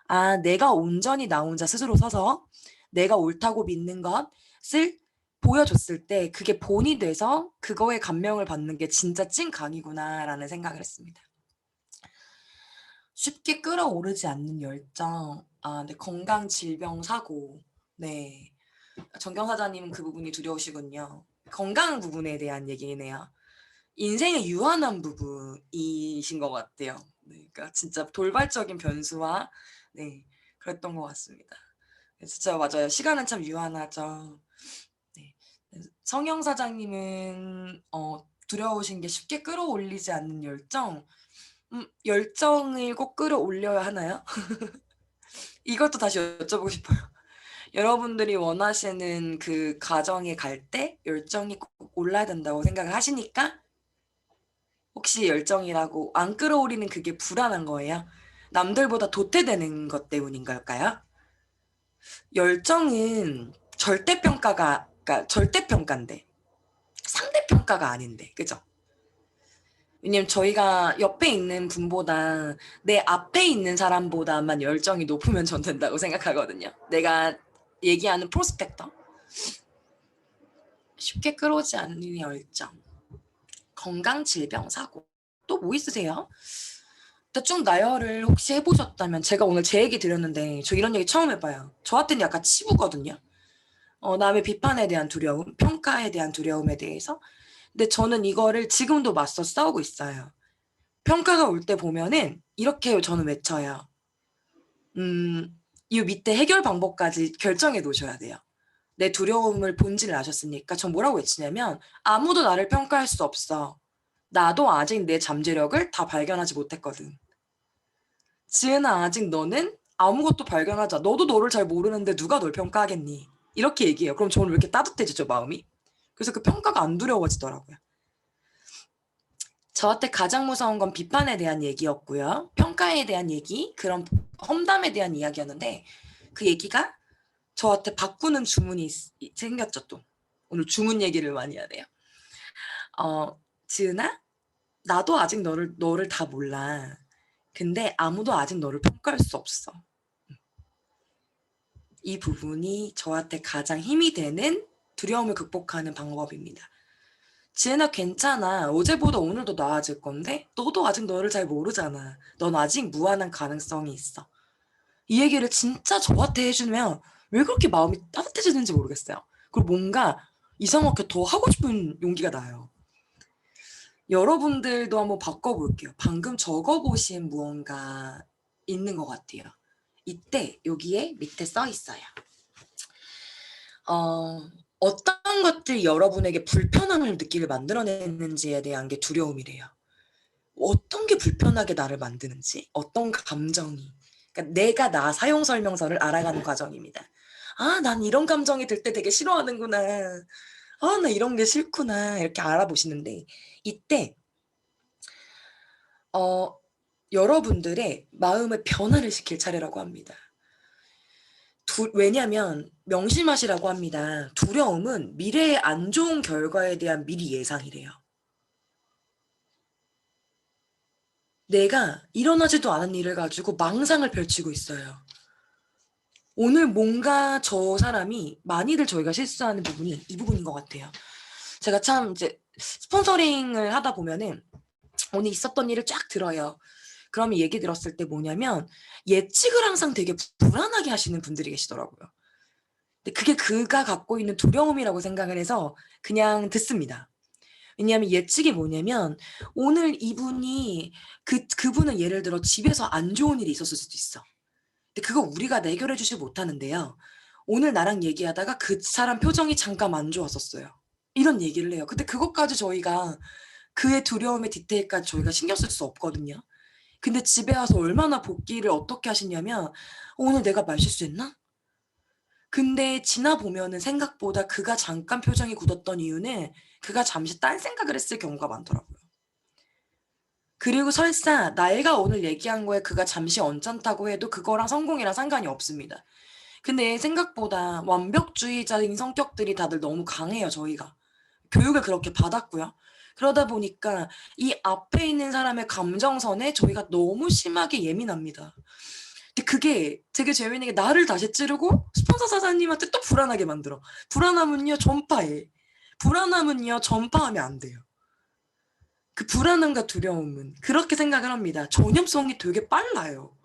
아, 내가 온전히 나 혼자 스스로 서서 내가 옳다고 믿는 것을 보여줬을 때 그게 본이 돼서 그거에 감명을 받는 게 진짜 찐 강의구나라는 생각을 했습니다. 쉽게 끌어오르지 않는 열정, 네, 건강, 질병, 사고. 네. 정경사자님은 그 부분이 두려우시군요. 건강 부분에 대한 얘기네요. 인생의 유한한 부분이신 것 같아요. 네, 그러니까 진짜 돌발적인 변수와 네, 그랬던 것 같습니다. 진짜 맞아요. 시간은 참 유한하죠. 네. 성영 사장님은 두려우신 게 쉽게 끌어올리지 않는 열정. 열정을 꼭 끌어올려야 하나요? 이것도 다시 여쭤보고 싶어요. 여러분들이 원하시는 그 가정에 갈 때 열정이 꼭 올라야 된다고 생각을 하시니까 혹시 열정이라고 안 끌어올리는 그게 불안한 거예요? 남들보다 도태되는 것 때문인 걸까요? 열정은 절대평가가, 그러니까 절대평가인데 상대평가가 아닌데, 그죠? 왜냐면 저희가 옆에 있는 분보다 내 앞에 있는 사람보다만 열정이 높으면 전 된다고 생각하거든요. 내가 얘기하는 프로스펙터. 쉽게 끌어오지 않는 열정. 건강, 질병, 사고. 또 뭐 있으세요? 쭉 나열을 혹시 해보셨다면 제가 오늘 제 얘기 드렸는데 저 이런 얘기 처음 해봐요. 저한테는 약간 치부거든요. 남의 비판에 대한 두려움, 평가에 대한 두려움에 대해서. 근데 저는 이거를 지금도 맞서 싸우고 있어요. 평가가 올 때 보면은 이렇게 저는 외쳐요. 이 밑에 해결 방법까지 결정해 놓으셔야 돼요. 내 두려움을 본질을 아셨으니까 전 뭐라고 외치냐면 아무도 나를 평가할 수 없어. 나도 아직 내 잠재력을 다 발견하지 못했거든. 지은아, 아직 너는 아무것도 발견하자. 너도 너를 잘 모르는데 누가 널 평가하겠니? 이렇게 얘기해요. 그럼 저는 왜 이렇게 따뜻해지죠, 마음이? 그래서 그 평가가 안 두려워지더라고요. 저한테 가장 무서운 건 비판에 대한 얘기였고요. 평가에 대한 얘기, 그런 험담에 대한 이야기였는데 그 얘기가 저한테 바꾸는 주문이 생겼죠, 또. 오늘 주문 얘기를 많이 해야 돼요. 지은아, 나도 아직 너를 다 몰라. 근데 아무도 아직 너를 평가할 수 없어. 이 부분이 저한테 가장 힘이 되는 두려움을 극복하는 방법입니다. 지은아 괜찮아. 어제보다 오늘도 나아질 건데 너도 아직 너를 잘 모르잖아. 넌 아직 무한한 가능성이 있어. 이 얘기를 진짜 저한테 해주면 왜 그렇게 마음이 따뜻해지는지 모르겠어요. 그리고 뭔가 이상하게 더 하고 싶은 용기가 나요. 여러분들도 한번 바꿔볼게요. 방금 적어보신 무언가 있는 것 같아요. 이때 여기에 밑에 써 있어요. 어떤 어떤 것들이 여러분에게 불편함을 느끼게 만들어내는지에 대한 게 두려움이래요. 어떤 게 불편하게 나를 만드는지, 어떤 감정이. 그러니까 내가 나 사용 설명서를 알아가는 과정입니다. 아, 난 이런 감정이 들 때 되게 싫어하는구나. 아, 나 이런 게 싫구나. 이렇게 알아보시는데 이때 여러분들의 마음의 변화를 시킬 차례라고 합니다. 왜냐하면 명심하시라고 합니다. 두려움은 미래의 안 좋은 결과에 대한 미리 예상이래요. 내가 일어나지도 않은 일을 가지고 망상을 펼치고 있어요. 오늘 뭔가 저 사람이 많이들 저희가 실수하는 부분이 이 부분인 것 같아요. 제가 참 이제 스폰서링을 하다 보면은 오늘 있었던 일을 쫙 들어요. 그러면 얘기 들었을 때 뭐냐면 예측을 항상 되게 불안하게 하시는 분들이 계시더라고요. 근데 그게 그가 갖고 있는 두려움이라고 생각을 해서 그냥 듣습니다. 왜냐하면 예측이 뭐냐면 오늘 이분이 그분은 예를 들어 집에서 안 좋은 일이 있었을 수도 있어. 근데 그거 우리가 해결해 주지 못하는데요. 오늘 나랑 얘기하다가 그 사람 표정이 잠깐 안 좋았었어요. 이런 얘기를 해요. 근데 그것까지 저희가 그의 두려움의 디테일까지 저희가 신경 쓸 수 없거든요. 근데 집에 와서 얼마나 복귀를 어떻게 하시냐면 오늘 내가 말실수했나? 근데 지나 보면은 생각보다 그가 잠깐 표정이 굳었던 이유는 그가 잠시 딴 생각을 했을 경우가 많더라고요. 그리고 설사 내가 오늘 얘기한 거에 그가 잠시 언짢다고 해도 그거랑 성공이랑 상관이 없습니다. 근데 생각보다 완벽주의자인 성격들이 다들 너무 강해요, 저희가. 교육을 그렇게 받았고요. 그러다 보니까 이 앞에 있는 사람의 감정선에 저희가 너무 심하게 예민합니다. 근데 그게 되게 재밌는 게 나를 다시 찌르고 스폰서 사장님한테 또 불안하게 만들어. 불안하면요, 전파해. 불안하면요, 전파하면 안 돼요. 그 불안함과 두려움은 그렇게 생각을 합니다. 전염성이 되게 빨라요.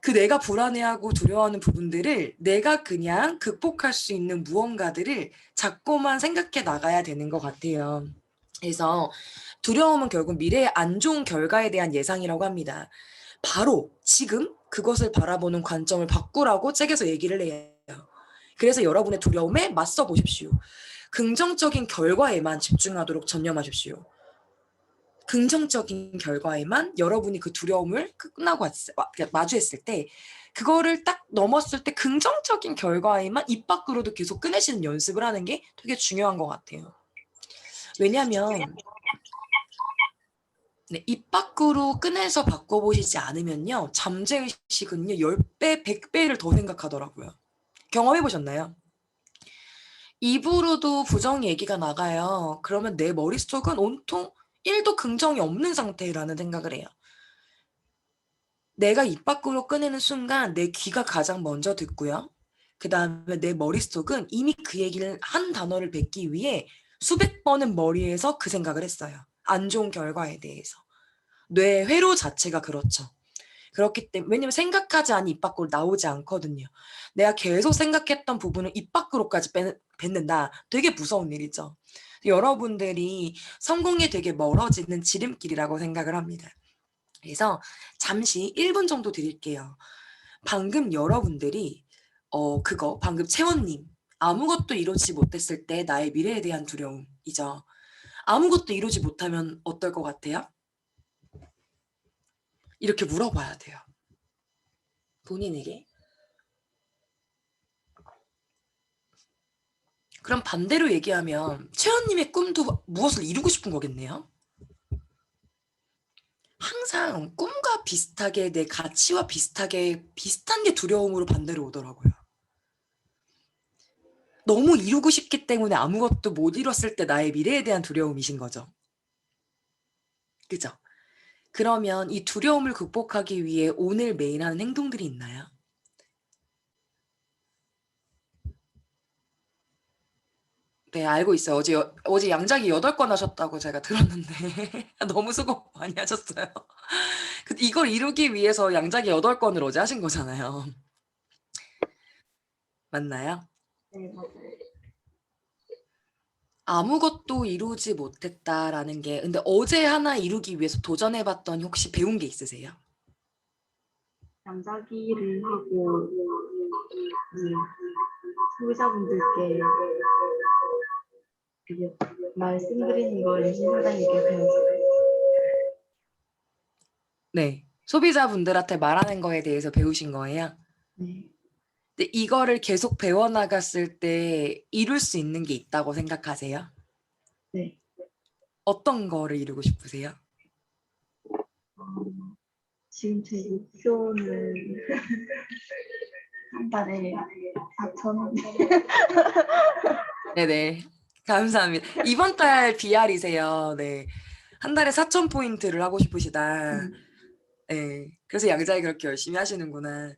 그 내가 불안해하고 두려워하는 부분들을 내가 그냥 극복할 수 있는 무언가들을 자꾸만 생각해 나가야 되는 것 같아요. 그래서 두려움은 결국 미래의 안 좋은 결과에 대한 예상이라고 합니다. 바로 지금 그것을 바라보는 관점을 바꾸라고 책에서 얘기를 해요. 그래서 여러분의 두려움에 맞서 보십시오. 긍정적인 결과에만 집중하도록 전념하십시오. 긍정적인 결과에만 여러분이 그 두려움을 끝나고 마주했을 때 그거를 딱 넘었을 때 긍정적인 결과에만 입 밖으로도 계속 꺼내시는 연습을 하는 게 되게 중요한 것 같아요. 왜냐하면 네, 입 밖으로 꺼내서 바꿔보시지 않으면요. 잠재의식은요. 10배, 100배를 더 생각하더라고요. 경험해보셨나요? 입으로도 부정 얘기가 나가요. 그러면 내 머릿속은 온통 1도 긍정이 없는 상태라는 생각을 해요. 내가 입 밖으로 꺼내는 순간 내 귀가 가장 먼저 듣고요. 그 다음에 내 머릿속은 이미 그 얘기를 한 단어를 뱉기 위해 수백 번은 머리에서 그 생각을 했어요. 안 좋은 결과에 대해서. 뇌 회로 자체가 그렇죠. 그렇기 때문에 왜냐면 생각하지 않으면 입 밖으로 나오지 않거든요. 내가 계속 생각했던 부분을 입 밖으로까지 뱉는다. 되게 무서운 일이죠. 여러분들이 성공에 되게 멀어지는 지름길이라고 생각을 합니다. 그래서 잠시 1분 정도 드릴게요. 방금 여러분들이 방금 채원님 아무것도 이루지 못했을 때 나의 미래에 대한 두려움이죠. 아무것도 이루지 못하면 어떨 것 같아요? 이렇게 물어봐야 돼요. 본인에게. 그럼 반대로 얘기하면 채원님의 꿈도 무엇을 이루고 싶은 거겠네요. 항상 꿈과 비슷하게 내 가치와 비슷한 게 두려움으로 반대로 오더라고요. 너무 이루고 싶기 때문에 아무것도 못 이뤘을 때 나의 미래에 대한 두려움이신 거죠. 그죠? 그러면 이 두려움을 극복하기 위해 오늘 매일 하는 행동들이 있나요? 네, 알고 있어요. 어제 양자기 8건 하셨다고 제가 들었는데 너무 수고 많이 하셨어요. 이걸 이루기 위해서 양자기 8건을 어제 하신 거잖아요. 맞나요? 네, 맞아요. 아무것도 이루지 못했다라는 게 근데 어제 하나 이루기 위해서 도전해봤더니 혹시 배운 게 있으세요? 양자기를 하고 소비자분들께 이게 말씀드리는 걸 임신 사장님께 배웠어요. 네. 소비자분들한테 말하는 거에 대해서 배우신 거예요? 네. 근데 이거를 계속 배워나갔을 때 이룰 수 있는 게 있다고 생각하세요? 네. 어떤 거를 이루고 싶으세요? 지금 제 목표는 한 달에 4,000원. 네네. 감사합니다. 이번 달 BR이세요. 네. 한 달에 4,000포인트를 하고 싶으시다. 네. 그래서 양자에 그렇게 열심히 하시는구나.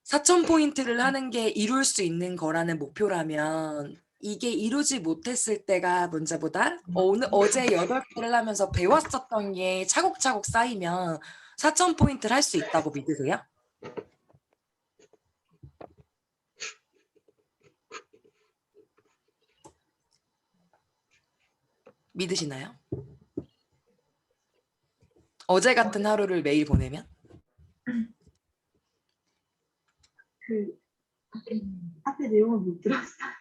4,000포인트를 하는 게 이룰 수 있는 거라는 목표라면 이게 이루지 못했을 때가 문제보다 어제 8개를 하면서 배웠었던 게 차곡차곡 쌓이면 4,000포인트를 할 수 있다고 믿으세요? 믿으시나요? 어제 같은 하루를 매일 보내면? 그 앞에 내용을 못 들었어요.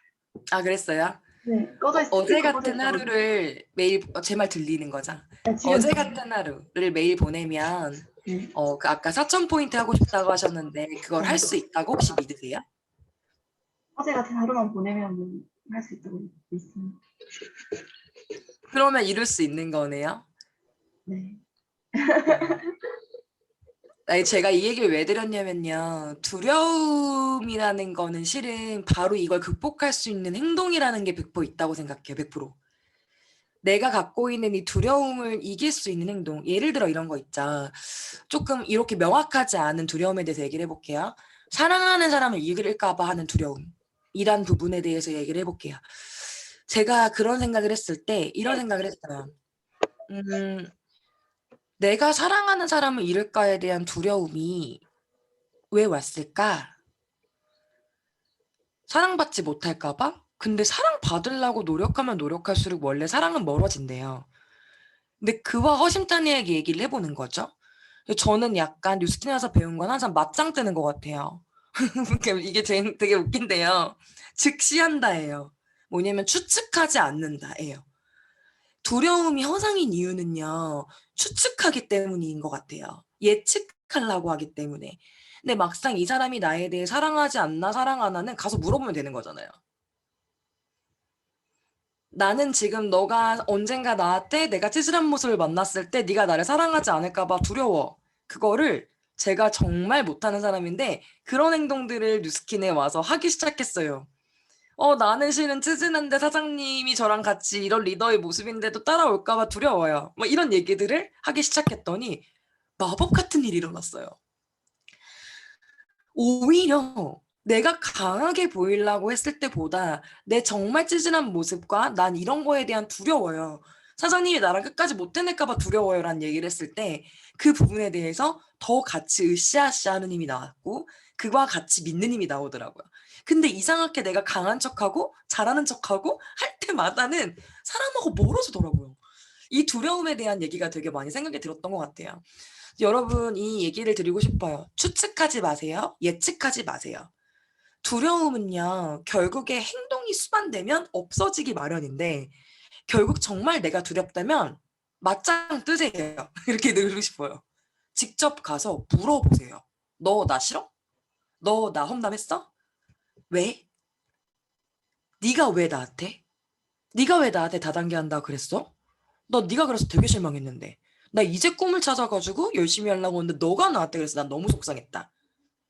아, 그랬어요? 네, 꺼져 있어. 어제 스피커 꺼져 같은 있다고. 하루를 매일 제 말 들리는 거죠? 아, 지금 어제 같은 하루를 매일 보내면 네. 그 아까 4,000포인트 하고 싶다고 하셨는데 그걸 네. 할 수 있다고 혹시 믿으세요? 어제 같은 하루만 보내면 할 수 있다고 믿습니다. 그러면 이룰 수 있는 거네요. 네. 아니, 제가 이 얘기를 왜 드렸냐면요. 두려움이라는 거는 실은 바로 이걸 극복할 수 있는 행동이라는 게 100% 있다고 생각해요. 100%. 내가 갖고 있는 이 두려움을 이길 수 있는 행동. 예를 들어 이런 거 있죠. 조금 이렇게 명확하지 않은 두려움에 대해서 얘기를 해볼게요. 사랑하는 사람을 잃을까 봐 하는 두려움. 이란 부분에 대해서 얘기를 해볼게요. 제가 그런 생각을 했을 때 이런 생각을 했어요. 내가 사랑하는 사람을 잃을까에 대한 두려움이 왜 왔을까? 사랑받지 못할까 봐? 근데 사랑받으려고 노력하면 노력할수록 원래 사랑은 멀어진대요. 근데 그와 허심탄회하게 얘기를 해보는 거죠. 저는 약간 뉴스킨에서 배운 건 항상 맞짱 뜨는 것 같아요. 이게 되게 웃긴데요. 즉시한다예요. 뭐냐면 추측하지 않는다예요. 두려움이 허상인 이유는요. 추측하기 때문인 것 같아요. 예측하려고 하기 때문에. 근데 막상 이 사람이 나에 대해 사랑하지 않나 사랑하나는 가서 물어보면 되는 거잖아요. 나는 지금 너가 언젠가 나한테 내가 찌질한 모습을 만났을 때 네가 나를 사랑하지 않을까 봐 두려워. 그거를 제가 정말 못하는 사람인데 그런 행동들을 뉴스킨에 와서 하기 시작했어요. 나는 실은 찌질한데 사장님이 저랑 같이 이런 리더의 모습인데도 따라올까 봐 두려워요. 뭐 이런 얘기들을 하기 시작했더니 마법 같은 일이 일어났어요. 오히려 내가 강하게 보이려고 했을 때보다 내 정말 찌질한 모습과 난 이런 거에 대한 두려워요. 사장님이 나랑 끝까지 못 해낼까 봐 두려워요라는 얘기를 했을 때 그 부분에 대해서 더 같이 으쌰으쌰하는 힘이 나왔고 그와 같이 믿는 힘이 나오더라고요. 근데 이상하게 내가 강한 척하고 잘하는 척하고 할 때마다는 사람하고 멀어지더라고요. 이 두려움에 대한 얘기가 되게 많이 생각이 들었던 것 같아요. 여러분 이 얘기를 드리고 싶어요. 추측하지 마세요. 예측하지 마세요. 두려움은요. 결국에 행동이 수반되면 없어지기 마련인데 결국 정말 내가 두렵다면 맞짱 뜨세요. 이렇게 누르고 싶어요. 직접 가서 물어보세요. 너 나 싫어? 너 나 험담했어? 왜? 네가 왜 나한테? 네가 왜 나한테 다단계 한다 그랬어? 나 네가 그래서 되게 실망했는데. 나 이제 꿈을 찾아가지고 열심히 하려고 했는데 너가 나한테 그래서 난 너무 속상했다.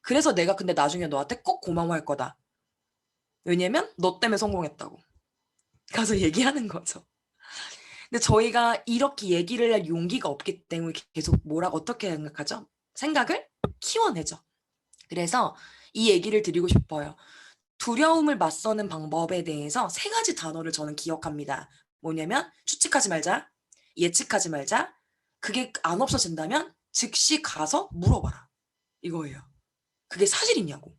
그래서 내가 근데 나중에 너한테 꼭 고마워할 거다. 왜냐면 너 때문에 성공했다고. 가서 얘기하는 거죠. 근데 저희가 이렇게 얘기를 할 용기가 없기 때문에 계속 뭐라고 어떻게 생각하죠? 생각을 키워내죠. 그래서 이 얘기를 드리고 싶어요. 두려움을 맞서는 방법에 대해서 3가지 단어를 저는 기억합니다. 뭐냐면 추측하지 말자, 예측하지 말자, 그게 안 없어진다면 즉시 가서 물어봐라. 이거예요. 그게 사실이냐고.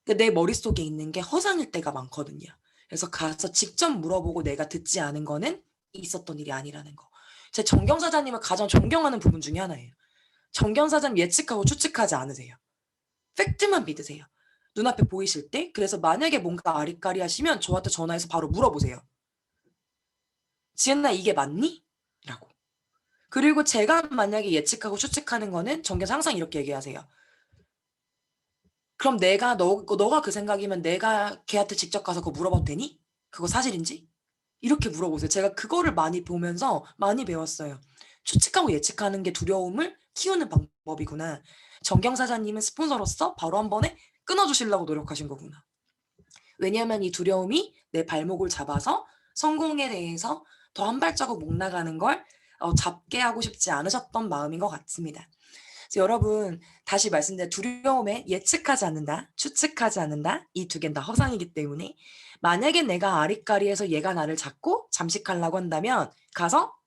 근데 내 머릿속에 있는 게 허상일 때가 많거든요. 그래서 가서 직접 물어보고 내가 듣지 않은 거는 있었던 일이 아니라는 거. 제 정경사자님을 가장 존경하는 부분 중에 하나예요. 정경사자님 예측하고 추측하지 않으세요. 팩트만 믿으세요. 눈앞에 보이실 때. 그래서 만약에 뭔가 아리까리하시면 저한테 전화해서 바로 물어보세요. 지은아 이게 맞니? 라고. 그리고 제가 만약에 예측하고 추측하는 거는 전교사 항상 이렇게 얘기하세요. 그럼 너가 그 생각이면 내가 걔한테 직접 가서 그거 물어봐도 되니? 그거 사실인지? 이렇게 물어보세요. 제가 그거를 많이 보면서 많이 배웠어요. 추측하고 예측하는 게 두려움을 키우는 방법이구나. 정경사자님은 스폰서로서 바로 한 번에 끊어주시려고 노력하신 거구나. 왜냐하면 이 두려움이 내 발목을 잡아서 성공에 대해서 더 한 발자국 못 나가는 걸 잡게 하고 싶지 않으셨던 마음인 것 같습니다. 그래서 여러분 다시 말씀드려 두려움에 예측하지 않는다, 추측하지 않는다 이 두 개는 다 허상이기 때문에 만약에 내가 아리까리해서 얘가 나를 잡고 잠식하려고 한다면 가서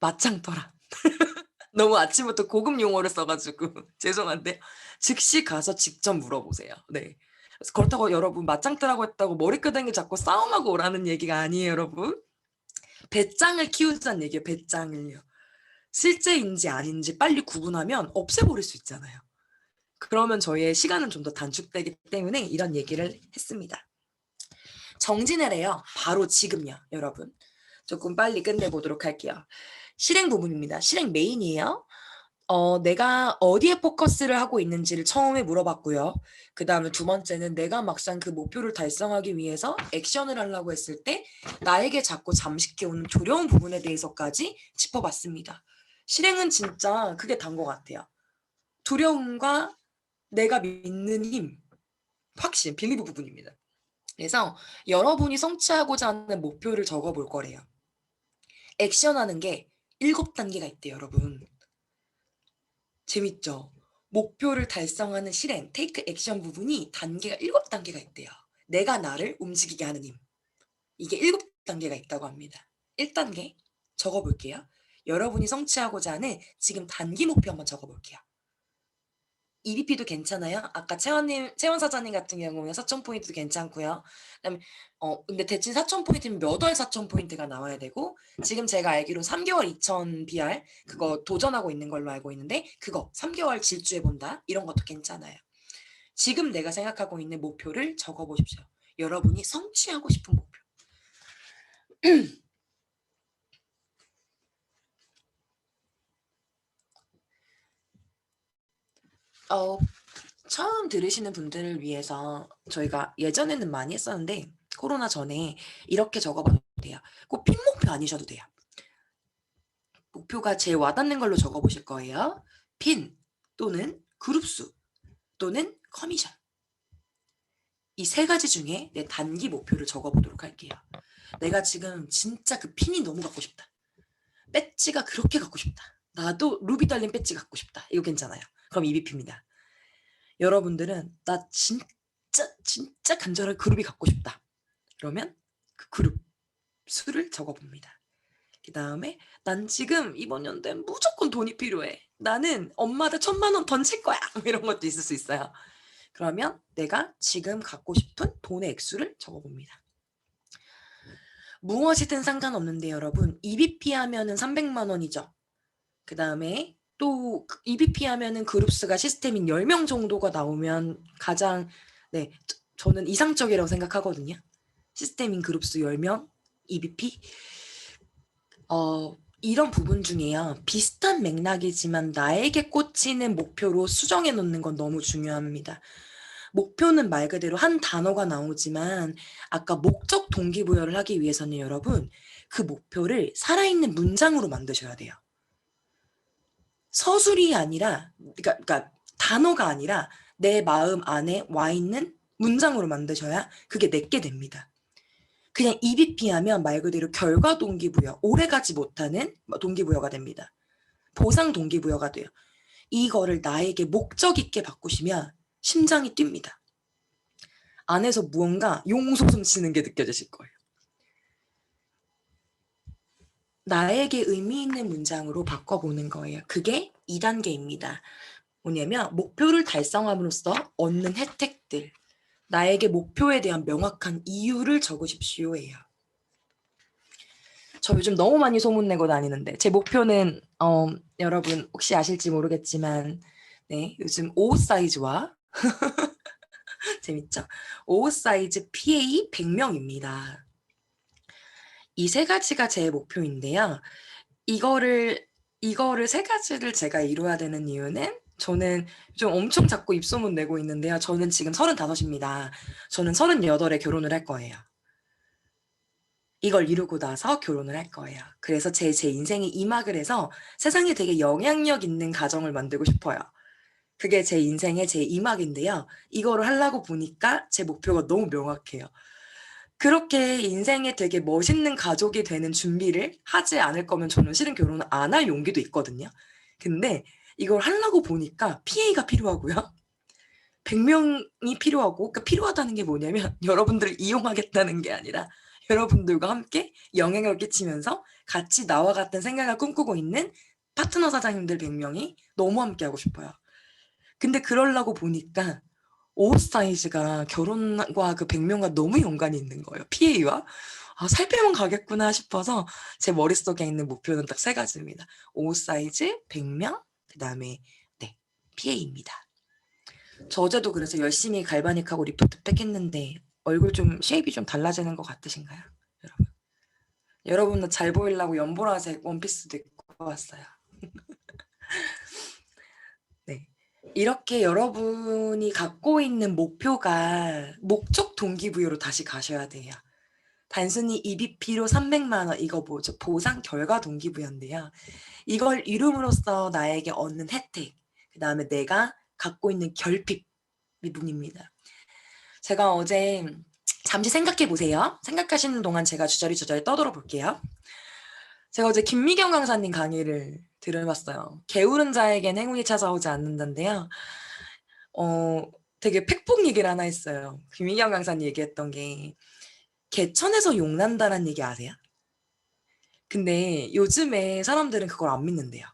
맞짱 떠라. 너무 아침부터 고급 용어를 써가지고 죄송한데 즉시 가서 직접 물어보세요. 네. 그래서 그렇다고 여러분 맞짱 뜨라고 했다고 머리끄댕이 잡고 싸움하고 오라는 얘기가 아니에요, 여러분. 배짱을 키우자는 얘기예요. 배짱을요. 실제인지 아닌지 빨리 구분하면 없애버릴 수 있잖아요. 그러면 저희의 시간은 좀 더 단축되기 때문에 이런 얘기를 했습니다. 정진을 해요. 바로 지금요, 여러분. 조금 빨리 끝내보도록 할게요. 실행 부분입니다. 실행 메인이에요. 내가 어디에 포커스를 하고 있는지를 처음에 물어봤고요. 그 다음에 두 번째는 내가 막상 그 목표를 달성하기 위해서 액션을 하려고 했을 때 나에게 자꾸 잠식해오는 두려운 부분에 대해서까지 짚어봤습니다. 실행은 진짜 그게 단 것 같아요. 두려움과 내가 믿는 힘, 확신, 빌리브 부분입니다. 그래서 여러분이 성취하고자 하는 목표를 적어볼 거래요. 액션하는 게 7단계가 있대요, 여러분. 재밌죠? 목표를 달성하는 실행, 테이크 액션 부분이 단계가 7단계가 있대요. 내가 나를 움직이게 하는 힘. 이게 7단계가 있다고 합니다. 1단계 적어볼게요. 여러분이 성취하고자 하는 지금 단기 목표 한번 적어볼게요. EBP도 괜찮아요. 아까 채원 사장님 같은 경우는 4,000포인트도 괜찮고요. 그다음에 근데 대충 4,000포인트면 몇 월 4,000포인트가 나와야 되고 지금 제가 알기로 3개월 2,000 BR 그거 도전하고 있는 걸로 알고 있는데 그거 3개월 질주해 본다. 이런 것도 괜찮아요. 지금 내가 생각하고 있는 목표를 적어 보십시오. 여러분이 성취하고 싶은 목표. 처음 들으시는 분들을 위해서 저희가 예전에는 많이 했었는데 코로나 전에 이렇게 적어봐도 돼요. 꼭 핀 목표 아니셔도 돼요. 목표가 제일 와닿는 걸로 적어보실 거예요. 핀 또는 그룹수 또는 커미션. 이 세 가지 중에 내 단기 목표를 적어보도록 할게요. 내가 지금 진짜 그 핀이 너무 갖고 싶다. 배지가 그렇게 갖고 싶다. 나도 루비 달린 배지 갖고 싶다. 이거 괜찮아요. 그럼 EBP입니다. 여러분들은 나 진짜 간절한 그룹이 갖고 싶다. 그러면 그 그룹 수를 적어봅니다. 그 다음에 난 지금 이번 연도엔 무조건 돈이 필요해. 나는 엄마한테 1,000만 원 던질 거야. 이런 것도 있을 수 있어요. 그러면 내가 지금 갖고 싶은 돈의 액수를 적어봅니다. 무엇이든 상관없는데 여러분 EBP 하면은 300만 원이죠. 그 다음에 또 EBP 하면은 그룹수가 시스템인 10명 정도가 나오면 가장 저는 이상적이라고 생각하거든요. 시스템인 그룹수 10명 EBP 이런 부분 중에요. 비슷한 맥락이지만 나에게 꽂히는 목표로 수정해 놓는 건 너무 중요합니다. 목표는 말 그대로 한 단어가 나오지만 아까 목적 동기부여를 하기 위해서는 여러분 그 목표를 살아있는 문장으로 만드셔야 돼요. 서술이 아니라 그러니까 단어가 아니라 내 마음 안에 와 있는 문장으로 만드셔야 그게 내게 됩니다. 그냥 EBP 하면 말 그대로 결과 동기부여, 오래가지 못하는 동기부여가 됩니다. 보상 동기부여가 돼요. 이거를 나에게 목적 있게 바꾸시면 심장이 뜁니다. 안에서 무언가 용솟음 치는 게 느껴지실 거예요. 나에게 의미 있는 문장으로 바꿔보는 거예요. 그게 2단계입니다. 뭐냐면 목표를 달성함으로써 얻는 혜택들, 나에게 목표에 대한 명확한 이유를 적으십시오예요. 저 요즘 너무 많이 소문내고 다니는데 제 목표는 여러분 혹시 아실지 모르겠지만 요즘 옷 사이즈와 재밌죠? 옷 사이즈 PA 100명입니다. 이 세 가지가 제 목표인데요. 이거를 세 가지를 제가 이루어야 되는 이유는 저는 좀 엄청 자꾸 입소문 내고 있는데요. 저는 지금 35입니다. 저는 38에 결혼을 할 거예요. 이걸 이루고 나서 결혼을 할 거예요. 그래서 제 인생의 이막을 해서 세상에 되게 영향력 있는 가정을 만들고 싶어요. 그게 제 인생의 제 이막인데요. 이거를 하려고 보니까 제 목표가 너무 명확해요. 그렇게 인생에 되게 멋있는 가족이 되는 준비를 하지 않을 거면 저는 실은 결혼을 안 할 용기도 있거든요. 근데 이걸 하려고 보니까 PA가 필요하고요. 100명이 필요하고, 그러니까 필요하다는 게 뭐냐면 여러분들을 이용하겠다는 게 아니라 여러분들과 함께 영향을 끼치면서 같이 나와 같은 생각을 꿈꾸고 있는 파트너 사장님들 100명이 너무 함께 하고 싶어요. 근데 그러려고 보니까 옷 사이즈가 결혼과 그 100명과 너무 연관이 있는 거예요. PA와. 아, 살 빼면 가겠구나 싶어서 제 머릿속에 있는 목표는 딱 세 가지입니다. 옷 사이즈, 100명, 그다음에 네, PA입니다. 저 어제도 그래서 열심히 갈바닉하고 리프트백 했는데 얼굴 좀 쉐입이 좀 달라지는 것 같으신가요? 여러분. 여러분은 잘 보이려고 연보라색 원피스도 입고 왔어요. 네. 이렇게 여러분이 갖고 있는 목표가 목적 동기부여로 다시 가셔야 돼요. 단순히 EBP로 300만 원 이거 뭐죠? 보상 결과 동기부여인데요. 이걸 이룸으로써 나에게 얻는 혜택, 그다음에 내가 갖고 있는 결핍 부분입니다. 제가 어제 잠시 생각해 보세요. 생각하시는 동안 제가 주저리 떠들어 볼게요. 제가 어제 김미경 강사님 강의를 들어봤어요. 게으른 자에겐 행운이 찾아오지 않는다인데요. 되게 팩폭 얘기를 하나 했어요. 김미경 강사님 얘기했던 게 개천에서 용난다는 얘기 아세요? 근데 요즘에 사람들은 그걸 안 믿는데요.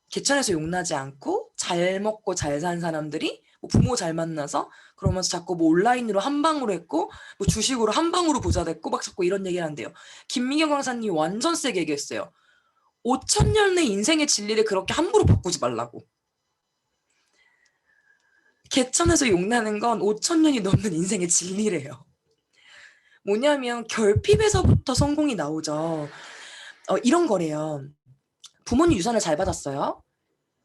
개천에서 용나지 않고 잘 먹고 잘 산 사람들이 뭐 부모 잘 만나서 그러면서 자꾸 뭐 온라인으로 한 방으로 했고 뭐 주식으로 한 방으로 부자 됐고 막 자꾸 이런 얘기를 한대요. 김미경 강사님이 완전 세게 얘기했어요. 5천 년의 인생의 진리를 그렇게 함부로 바꾸지 말라고. 개천에서 용나는 건 5천 년이 넘는 인생의 진리래요. 뭐냐면 결핍에서부터 성공이 나오죠. 이런 거래요. 부모님 유산을 잘 받았어요.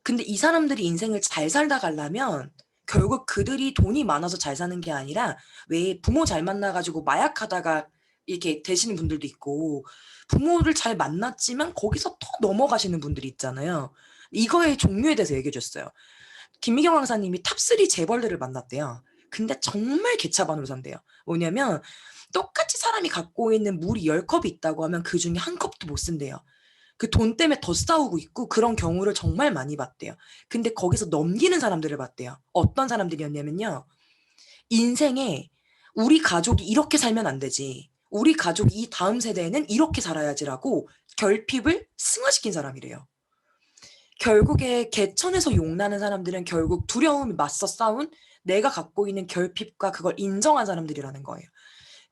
근데 이 사람들이 인생을 잘 살다 가려면 결국 그들이 돈이 많아서 잘 사는 게 아니라 왜 부모 잘 만나가지고 마약하다가 이렇게 되시는 분들도 있고 부모를 잘 만났지만 거기서 더 넘어가시는 분들이 있잖아요. 이거의 종류에 대해서 얘기해 줬어요. 김미경 강사님이 탑3 재벌들을 만났대요. 근데 정말 개차반으로 산대요. 뭐냐면 똑같이 사람이 갖고 있는 물이 10컵이 있다고 하면 그중에 한 컵도 못 쓴대요. 그 돈 때문에 더 싸우고 있고 그런 경우를 정말 많이 봤대요. 근데 거기서 넘기는 사람들을 봤대요. 어떤 사람들이었냐면요. 인생에 우리 가족이 이렇게 살면 안 되지. 우리 가족이 이 다음 세대에는 이렇게 살아야지라고 결핍을 승화시킨 사람이래요. 결국에 개천에서 용나는 사람들은 결국 두려움이 맞서 싸운 내가 갖고 있는 결핍과 그걸 인정한 사람들이라는 거예요.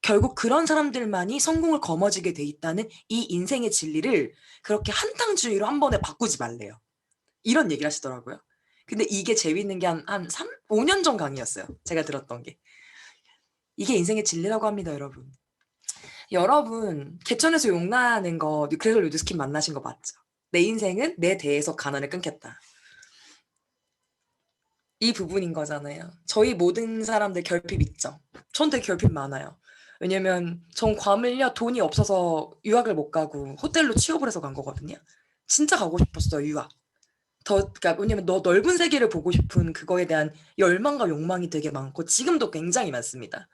결국 그런 사람들만이 성공을 거머쥐게 돼 있다는 이 인생의 진리를 그렇게 한탕주의로 한 번에 바꾸지 말래요. 이런 얘기를 하시더라고요. 근데 이게 재밌는 게 한 5년 전 강의였어요. 제가 들었던 게. 이게 인생의 진리라고 합니다, 여러분. 여러분, 개천에서 용나는 거, 그래서 루드스킨 만나신 거 맞죠? 내 인생은 내 대에서 가난을 끊겠다. 이 부분인 거잖아요. 저희 모든 사람들 결핍 있죠? 전 되게 결핍 많아요. 왜냐면 전 괌을요 돈이 없어서 유학을 못 가고 호텔로 취업을 해서 간 거거든요. 진짜 가고 싶었어요, 유학. 그러니까 왜냐면 넓은 세계를 보고 싶은 그거에 대한 열망과 욕망이 되게 많고 지금도 굉장히 많습니다.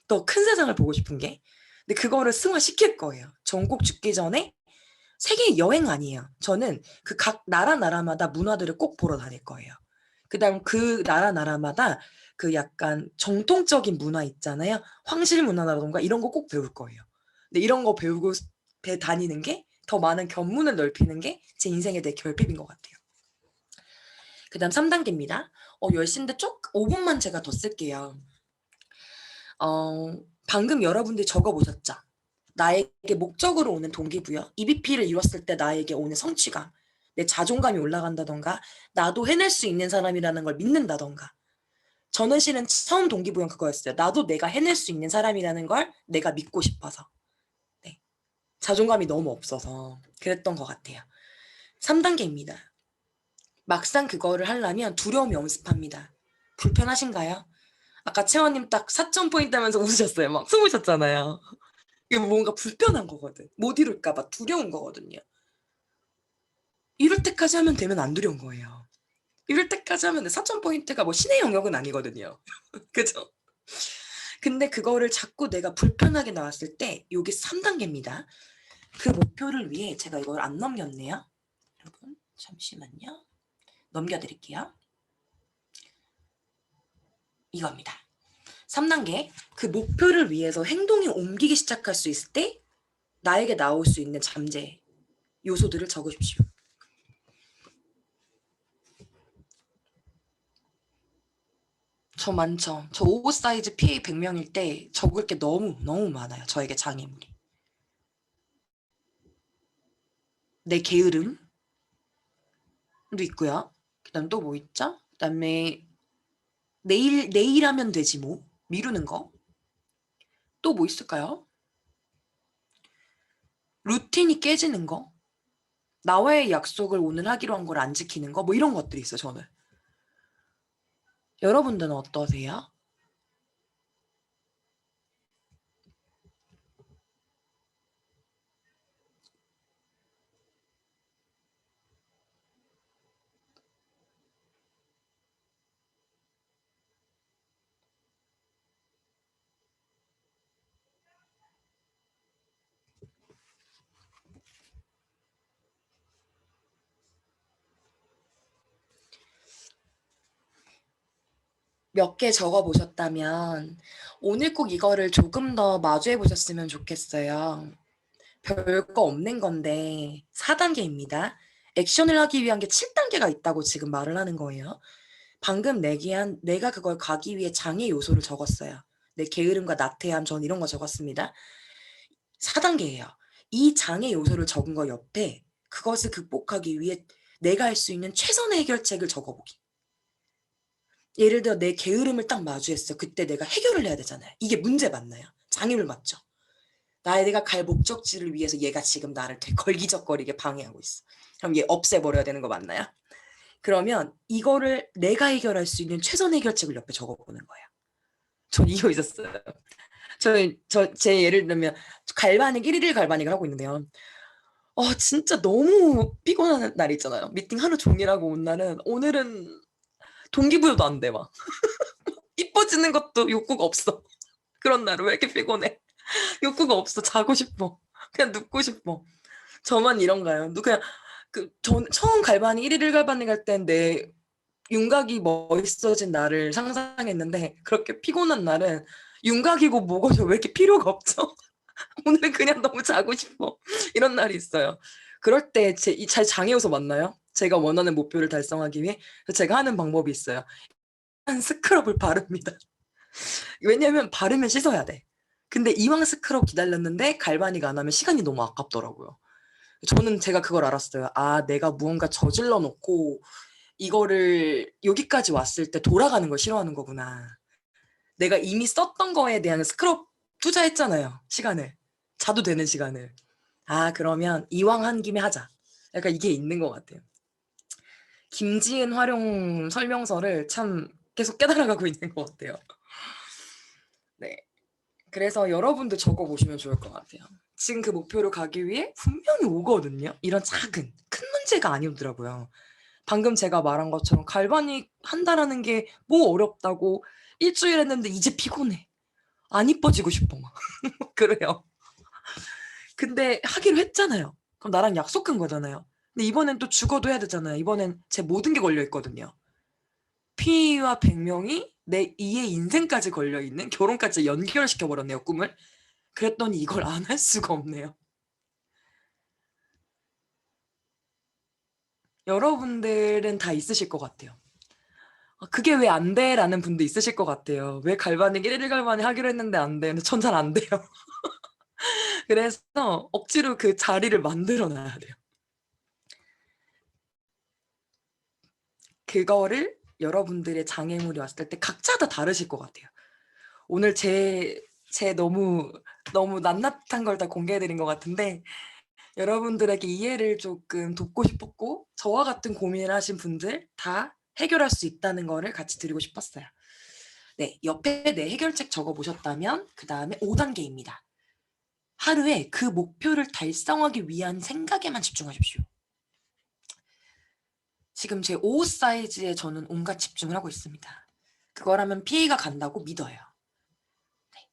더 큰 세상을 보고 싶은 게. 근데 그거를 승화시킬 거예요. 전 꼭 죽기 전에 세계 여행 아니에요. 저는 그 각 나라마다 문화들을 꼭 보러 다닐 거예요. 그다음 그 나라마다 그 약간 정통적인 문화 있잖아요. 황실 문화라던가 이런 거 꼭 배울 거예요. 근데 이런 거 배우고 다니는 게 더 많은 견문을 넓히는 게 제 인생의 내 결핍인 것 같아요. 그다음 3단계입니다. 10시인데 5분만 제가 더 쓸게요. 방금 여러분들이 적어보셨죠? 나에게 목적으로 오는 동기부여, EBP를 이뤘을 때 나에게 오는 성취감, 내 자존감이 올라간다던가 나도 해낼 수 있는 사람이라는 걸 믿는다던가 저는 실은 처음 동기부여 그거였어요. 나도 내가 해낼 수 있는 사람이라는 걸 내가 믿고 싶어서. 네. 자존감이 너무 없어서 그랬던 것 같아요. 3단계입니다. 막상 그거를 하려면 두려움이 엄습합니다. 불편하신가요? 아까 채원님 딱 4점 포인트 하면서 웃으셨어요. 막 숨으셨잖아요. 이게 뭔가 불편한 거거든. 못 이룰까봐 두려운 거거든요. 이럴 때까지 하면 되면 안 두려운 거예요. 이럴 때까지 하면 4점 포인트가 뭐 신의 영역은 아니거든요. 그죠? 근데 그거를 자꾸 내가 불편하게 나왔을 때 요게 3단계입니다. 그 목표를 위해 제가 이걸 안 넘겼네요. 여러분 잠시만요. 넘겨드릴게요. 이겁니다. 3단계 그 목표를 위해서 행동이 옮기기 시작할 수 있을 때 나에게 나올 수 있는 잠재 요소들을 적으십시오. 저 많죠. 저 55 사이즈 PA 100명일 때 적을 게 너무 많아요. 저에게 장애물이. 내 게으름도 있고요. 그다음 또 뭐 있죠? 그다음에 내일 하면 되지 뭐 미루는 거. 또 뭐 있을까요? 루틴이 깨지는 거. 나와의 약속을 오늘 하기로 한 걸 안 지키는 거. 뭐 이런 것들이 있어요. 저는. 여러분들은 어떠세요? 몇 개 적어 보셨다면 오늘 꼭 이거를 조금 더 마주해 보셨으면 좋겠어요. 별거 없는 건데 4단계입니다. 액션을 하기 위한 게 7단계가 있다고 지금 말을 하는 거예요. 방금 내기한 내가 그걸 가기 위해 장애 요소를 적었어요. 내 게으름과 나태함, 전 이런 거 적었습니다. 4단계예요. 이 장애 요소를 적은 거 옆에 그것을 극복하기 위해 내가 할 수 있는 최선의 해결책을 적어보기. 예를 들어 내 게으름을 딱 마주했어. 그때 내가 해결을 해야 되잖아요. 이게 문제 맞나요? 장애물 맞죠? 내가 갈 목적지를 위해서 얘가 지금 나를 되게 걸기적거리게 방해하고 있어. 그럼 얘 없애버려야 되는 거 맞나요? 그러면 이거를 내가 해결할 수 있는 최선 해결책을 옆에 적어보는 거예요. 전 이거 있었어요. 제 예를 들면 갈바닉 1일 갈바닉을 하고 있는데요. 진짜 너무 피곤한 날 있잖아요. 미팅 하루 종일 하고 온 날은 오늘은 동기부여도 안 돼 막. 이뻐지는 것도 욕구가 없어. 그런 날은 왜 이렇게 피곤해? 욕구가 없어. 자고 싶어. 그냥 눕고 싶어. 저만 이런가요? 그냥 처음 갈바니 1일 갈바니 갈 땐 내 윤곽이 멋있어진 날을 상상했는데 그렇게 피곤한 날은 윤곽이고 뭐고 왜 이렇게 필요가 없죠? 오늘은 그냥 너무 자고 싶어. 이런 날이 있어요. 그럴 때 잘 장애 요소 맞나요? 제가 원하는 목표를 달성하기 위해 제가 하는 방법이 있어요. 한 스크럽을 바릅니다. 왜냐면 바르면 씻어야 돼. 근데 이왕 스크럽 기다렸는데 갈바닉 안 하면 시간이 너무 아깝더라고요. 저는 제가 그걸 알았어요. 내가 무언가 저질러 놓고 이거를 여기까지 왔을 때 돌아가는 걸 싫어하는 거구나. 내가 이미 썼던 거에 대한 스크럽 투자했잖아요. 시간을. 자도 되는 시간을. 그러면 이왕 한 김에 하자. 약간 이게 있는 것 같아요. 김지은 활용 설명서를 참 계속 깨달아가고 있는 것 같아요. 네. 그래서 여러분도 적어보시면 좋을 것 같아요. 지금 그 목표를 가기 위해 분명히 오거든요. 이런 작은, 큰 문제가 아니더라고요. 방금 제가 말한 것처럼 갈바닉 한다라는 게 뭐 어렵다고 일주일 했는데 이제 피곤해. 안 이뻐지고 싶어 막. 그래요. 근데 하기로 했잖아요. 그럼 나랑 약속한 거잖아요. 근데 이번엔 또 죽어도 해야 되잖아요. 이번엔 제 모든 게 걸려 있거든요. 피와 100명이 내 이의 인생까지 걸려 있는 결혼까지 연결시켜 버렸네요, 꿈을. 그랬더니 이걸 안 할 수가 없네요. 여러분들은 다 있으실 것 같아요. 그게 왜 안 돼? 라는 분도 있으실 것 같아요. 왜 갈바닉 1일 갈바닉 하기로 했는데 안 돼? 근데 전 잘 안 돼요. 그래서 억지로 그 자리를 만들어 놔야 돼요. 그거를 여러분들의 장애물이 왔을 때 각자 다 다르실 것 같아요. 오늘 제 너무 낱낱한 걸 다 공개해드린 것 같은데 여러분들에게 이해를 조금 돕고 싶었고 저와 같은 고민을 하신 분들 다 해결할 수 있다는 거를 같이 드리고 싶었어요. 네, 옆에 내 해결책 적어보셨다면 그 다음에 5단계입니다. 하루에 그 목표를 달성하기 위한 생각에만 집중하십시오. 지금 제 옷 사이즈에 저는 온갖 집중을 하고 있습니다. 그거라면 피해가 간다고 믿어요. 네.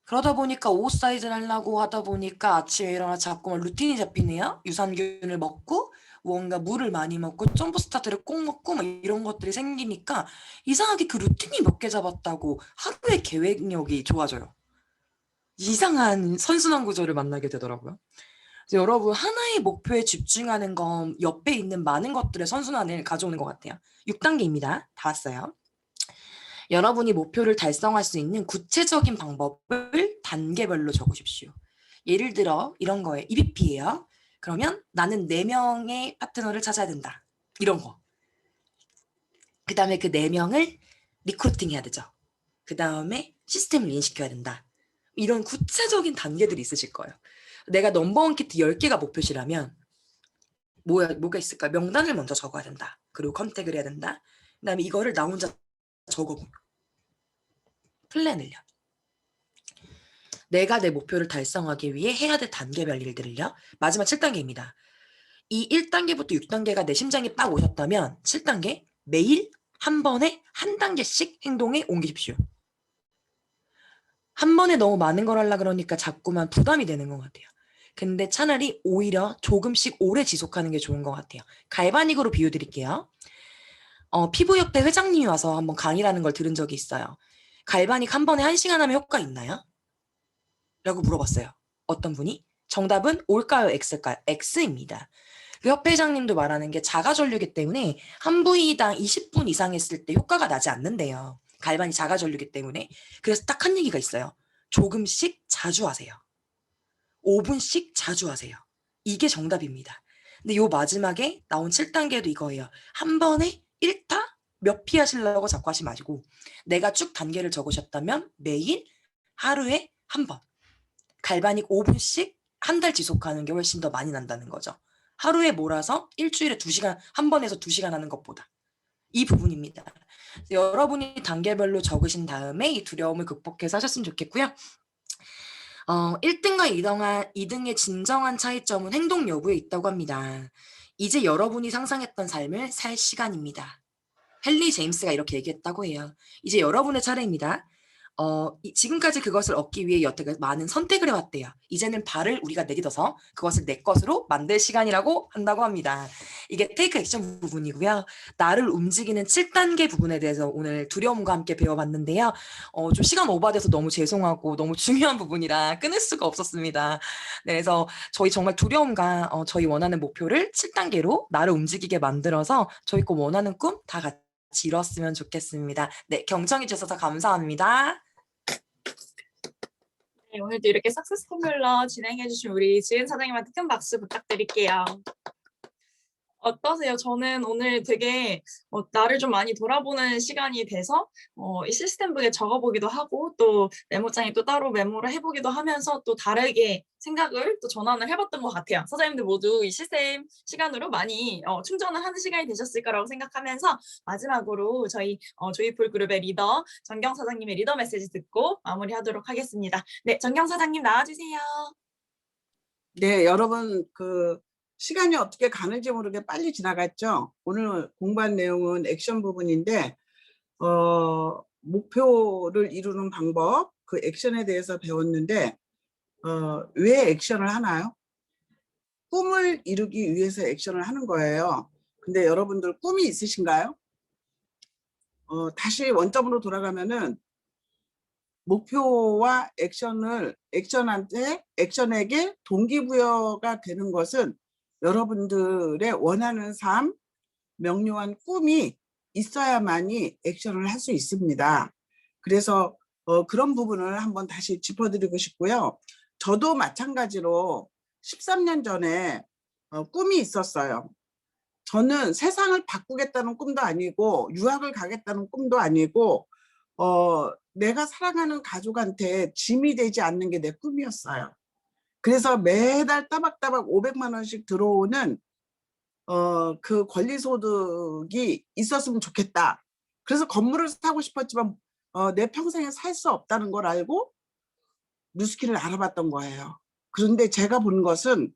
그러다 보니까 옷 사이즈를 하려고 하다 보니까 아침에 일어나 자꾸만 루틴이 잡히네요. 유산균을 먹고 뭔가 물을 많이 먹고 점프 스타트를 꼭 먹고 막 이런 것들이 생기니까 이상하게 그 루틴이 몇 개 잡았다고 하루의 계획력이 좋아져요. 이상한 선순환 구조를 만나게 되더라고요. 그래서 여러분 하나의 목표에 집중하는 건 옆에 있는 많은 것들의 선순환을 가져오는 것 같아요. 6단계입니다. 다 왔어요. 여러분이 목표를 달성할 수 있는 구체적인 방법을 단계별로 적으십시오. 예를 들어 이런 거예요. EBP예요. 그러면 나는 4명의 파트너를 찾아야 된다. 이런 거. 그 다음에 그 4명을 리크루팅 해야 되죠. 그 다음에 시스템을 인식해야 된다. 이런 구체적인 단계들이 있으실 거예요. 내가 넘버원 키트 10개가 목표시라면 뭐가 있을까? 명단을 먼저 적어야 된다. 그리고 컨택을 해야 된다. 그 다음에 이거를 나 혼자 적어보고 플랜을요. 내가 내 목표를 달성하기 위해 해야 될 단계별 일들을요. 마지막 7단계입니다. 이 1단계부터 6단계가 내 심장에 빡 오셨다면 7단계 매일 한 번에 한 단계씩 행동에 옮기십시오. 한 번에 너무 많은 걸 하려고 그러니까 자꾸만 부담이 되는 것 같아요. 근데 차라리 오히려 조금씩 오래 지속하는 게 좋은 것 같아요. 갈바닉으로 비유 드릴게요. 피부협회 회장님이 와서 한번 강의라는 걸 들은 적이 있어요. 갈바닉 한 번에 1시간 하면 효과 있나요? 라고 물어봤어요. 어떤 분이? 정답은 O일까요? X일까요? X입니다. 그 협회 회장님도 말하는 게 자가전류기 때문에 한 부위당 20분 이상 했을 때 효과가 나지 않는데요. 갈바닉 자가전류기 때문에. 그래서 딱 한 얘기가 있어요. 조금씩 자주 하세요. 5분씩 자주 하세요. 이게 정답입니다. 근데 요 마지막에 나온 7단계도 이거예요. 한 번에 1타 몇 피 하시려고 자꾸 하지 마시고 내가 쭉 단계를 적으셨다면 매일 하루에 한 번 갈바닉 5분씩 한 달 지속하는 게 훨씬 더 많이 난다는 거죠. 하루에 몰아서 일주일에 2시간 한 번에서 2시간 하는 것보다 이 부분입니다. 여러분이 단계별로 적으신 다음에 이 두려움을 극복해서 하셨으면 좋겠고요. 1등과 2등의 진정한 차이점은 행동 여부에 있다고 합니다. 이제 여러분이 상상했던 삶을 살 시간입니다. 헨리 제임스가 이렇게 얘기했다고 해요. 이제 여러분의 차례입니다. 지금까지 그것을 얻기 위해 여태까지 많은 선택을 해왔대요. 이제는 발을 우리가 내딛어서 그것을 내 것으로 만들 시간이라고 한다고 합니다. 이게 테이크 액션 부분이고요. 나를 움직이는 7단계 부분에 대해서 오늘 두려움과 함께 배워봤는데요. 좀 시간 오버돼서 너무 죄송하고 너무 중요한 부분이라 끊을 수가 없었습니다. 네, 그래서 저희 정말 두려움과 저희 원하는 목표를 7단계로 나를 움직이게 만들어서 저희 꼭 원하는 꿈 다 같이 이뤘으면 좋겠습니다. 네, 경청해 주셔서 감사합니다. 네, 오늘도 이렇게 석세스 포뮬러 진행해주신 우리 지은 사장님한테 큰 박수 부탁드릴게요. 어떠세요? 저는 오늘 되게 나를 좀 많이 돌아보는 시간이 돼서 이 시스템북에 적어보기도 하고 또 메모장에 또 따로 메모를 해보기도 하면서 또 다르게 생각을 또 전환을 해봤던 것 같아요. 사장님들 모두 이 시스템 시간으로 많이 충전을 하는 시간이 되셨을 거라고 생각하면서 마지막으로 저희 조이풀 그룹의 리더 정경 사장님의 리더 메시지 듣고 마무리하도록 하겠습니다. 네, 정경 사장님 나와주세요. 네, 여러분 시간이 어떻게 가는지 모르게 빨리 지나갔죠. 오늘 공부한 내용은 액션 부분인데 목표를 이루는 방법, 그 액션에 대해서 배웠는데 왜 액션을 하나요? 꿈을 이루기 위해서 액션을 하는 거예요. 근데 여러분들 꿈이 있으신가요? 다시 원점으로 돌아가면은 목표와 액션에게 동기부여가 되는 것은 여러분들의 원하는 삶, 명료한 꿈이 있어야만이 액션을 할 수 있습니다. 그래서 그런 부분을 한번 다시 짚어드리고 싶고요. 저도 마찬가지로 13년 전에 꿈이 있었어요. 저는 세상을 바꾸겠다는 꿈도 아니고 유학을 가겠다는 꿈도 아니고 내가 사랑하는 가족한테 짐이 되지 않는 게 내 꿈이었어요. 그래서 매달 따박따박 500만 원씩 들어오는 그 권리소득이 있었으면 좋겠다. 그래서 건물을 사고 싶었지만 내 평생에 살 수 없다는 걸 알고 뉴스킨을 알아봤던 거예요. 그런데 제가 본 것은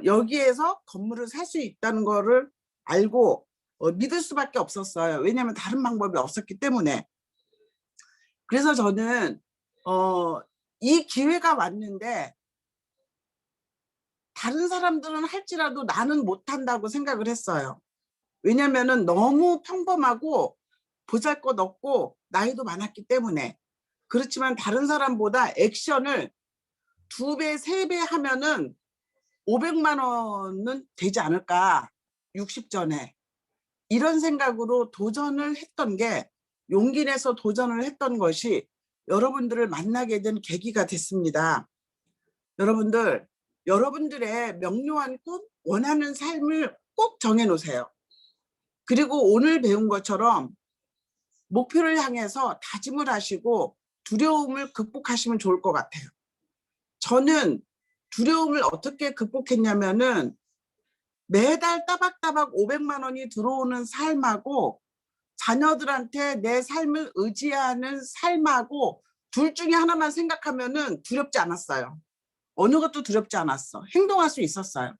여기에서 건물을 살 수 있다는 거를 알고 믿을 수밖에 없었어요. 왜냐하면 다른 방법이 없었기 때문에. 그래서 저는 이 기회가 왔는데 다른 사람들은 할지라도 나는 못한다고 생각을 했어요. 왜냐면은 너무 평범하고 보잘것없고 나이도 많았기 때문에. 그렇지만 다른 사람보다 액션을 2배, 3배 하면은 500만 원은 되지 않을까, 60전에. 이런 생각으로 도전을 했던 게, 용기 내서 도전을 했던 것이 여러분들을 만나게 된 계기가 됐습니다. 여러분들, 여러분들의 명료한 꿈, 원하는 삶을 꼭 정해놓으세요. 그리고 오늘 배운 것처럼 목표를 향해서 다짐을 하시고 두려움을 극복하시면 좋을 것 같아요. 저는 두려움을 어떻게 극복했냐면은 매달 따박따박 500만 원이 들어오는 삶하고 자녀들한테 내 삶을 의지하는 삶하고 둘 중에 하나만 생각하면은 두렵지 않았어요. 어느 것도 두렵지 않았어. 행동할 수 있었어요.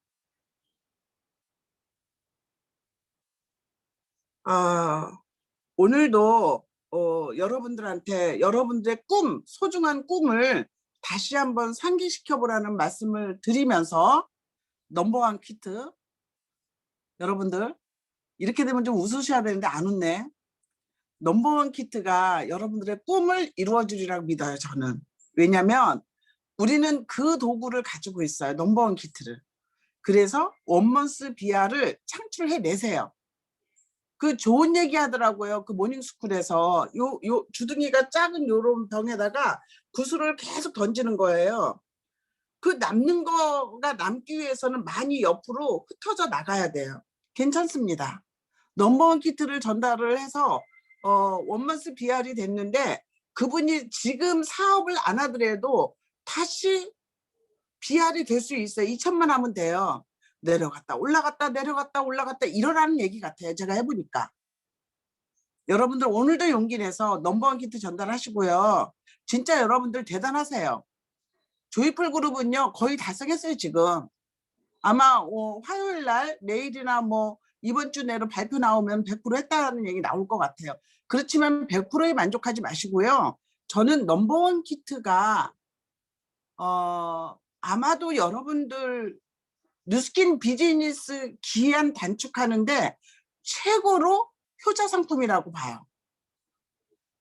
오늘도 여러분들한테 여러분들의 꿈, 소중한 꿈을 다시 한번 상기시켜 보라는 말씀을 드리면서 넘버원 퀴트, 여러분들 이렇게 되면 좀 웃으셔야 되는데 안 웃네. 넘버원 퀴트가 여러분들의 꿈을 이루어 주리라고 믿어요. 저는. 왜냐하면 우리는 그 도구를 가지고 있어요. 넘버원 퀴트를. 그래서 원먼스 비아를 창출해 내세요. 그 좋은 얘기 하더라고요. 그 모닝스쿨에서 요 주둥이가 작은 요런 병에다가 구슬을 계속 던지는 거예요. 그 남는 거가 남기 위해서는 많이 옆으로 흩어져 나가야 돼요. 괜찮습니다. 넘버원 키트를 전달을 해서 원먼스 비알이 됐는데 그분이 지금 사업을 안 하더라도 다시 비알이 될 수 있어요. 2천만 하면 돼요. 내려갔다 올라갔다 내려갔다 올라갔다 이러라는 얘기 같아요. 제가 해보니까. 여러분들 오늘도 용기 내서 넘버원 키트 전달하시고요. 진짜 여러분들 대단하세요. 조이풀 그룹은요 거의 달성했어요. 지금 아마 화요일 날 내일이나 뭐 이번 주 내로 발표 나오면 100% 했다는 얘기 나올 것 같아요. 그렇지만 100%에 만족하지 마시고요. 저는 넘버원 키트가 아마도 여러분들 뉴스킨 비즈니스 기한 단축하는데 최고로 효자 상품이라고 봐요.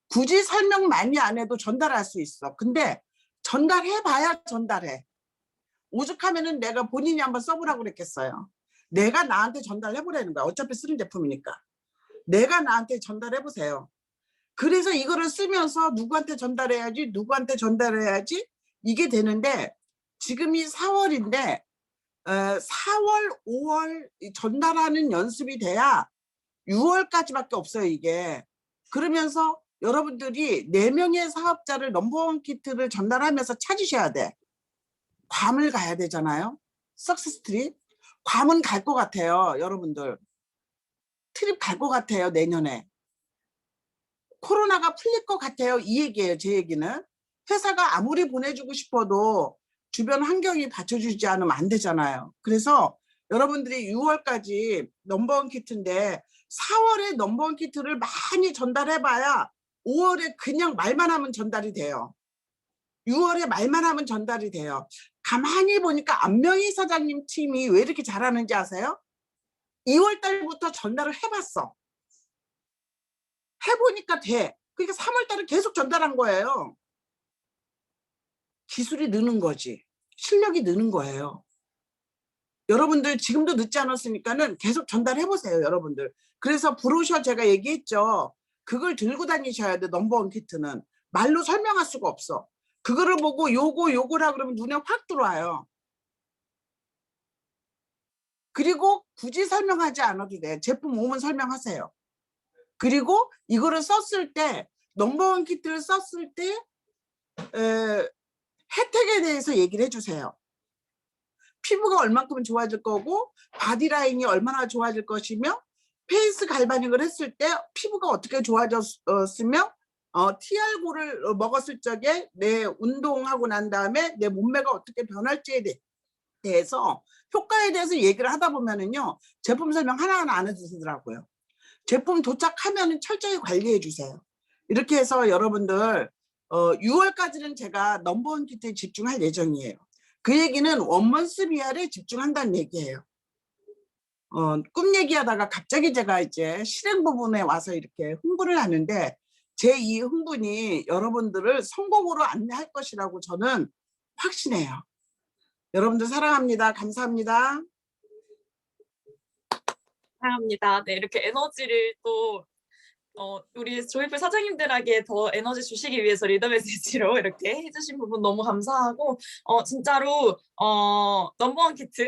굳이 설명 많이 안 해도 전달할 수 있어. 근데 전달해봐야 전달해. 오죽하면은 내가 본인이 한번 써보라고 그랬겠어요. 내가 나한테 전달해보라는 거야. 어차피 쓰는 제품이니까. 내가 나한테 전달해보세요. 그래서 이거를 쓰면서 누구한테 전달해야지 누구한테 전달해야지 이게 되는데 지금이 4월인데 4월, 5월 전달하는 연습이 돼야 6월까지밖에 없어요. 이게. 그러면서 여러분들이 4명의 사업자를 넘버원 키트를 전달하면서 찾으셔야 돼. 괌을 가야 되잖아요. 석세스 트립. 괌은 갈 것 같아요. 여러분들. 트립 갈 것 같아요. 내년에. 코로나가 풀릴 것 같아요. 이 얘기예요. 제 얘기는. 회사가 아무리 보내주고 싶어도 주변 환경이 받쳐주지 않으면 안 되잖아요. 그래서 여러분들이 6월까지 넘버원 키트인데 4월에 넘버원 키트를 많이 전달해봐야 5월에 그냥 말만 하면 전달이 돼요. 6월에 말만 하면 전달이 돼요. 가만히 보니까 안명희 사장님 팀이 왜 이렇게 잘하는지 아세요? 2월 달부터 전달을 해봤어. 해보니까 돼. 그러니까 3월 달에 계속 전달한 거예요. 기술이 느는 거지. 실력이 느는 거예요. 여러분들 지금도 늦지 않았으니까는 계속 전달해보세요. 여러분들. 그래서 브로셔 제가 얘기했죠. 그걸 들고 다니셔야 돼. 넘버원 키트는. 말로 설명할 수가 없어. 그거를 보고 요거라 그러면 눈에 확 들어와요. 그리고 굳이 설명하지 않아도 돼. 제품 오면 설명하세요. 그리고 이거를 썼을 때 넘버원 키트를 썼을 때 혜택에 대해서 얘기를 해주세요. 피부가 얼만큼 좋아질 거고 바디라인이 얼마나 좋아질 것이며 페이스 갈바닉을 했을 때 피부가 어떻게 좋아졌으며 TR9를 먹었을 적에 내 운동하고 난 다음에 내 몸매가 어떻게 변할지에 대해서 효과에 대해서 얘기를 하다 보면은요 제품 설명 하나하나 안 해주시더라고요. 제품 도착하면 철저히 관리해 주세요. 이렇게 해서 여러분들 6월까지는 제가 넘버원 키트에 집중할 예정이에요. 그 얘기는 원먼스 BR에 집중한다는 얘기예요. 꿈 얘기하다가 갑자기 제가 이제 실행 부분에 와서 이렇게 흥분을 하는데 제 이 흥분이 여러분들을 성공으로 안내할 것이라고 저는 확신해요. 여러분들 사랑합니다. 감사합니다. 사랑합니다. 네, 이렇게 에너지를 또 우리 조이풀 사장님들에게 더 에너지 주시기 위해서 리더 메시지로 이렇게 해주신 부분 너무 감사하고 진짜로 넘버원 키트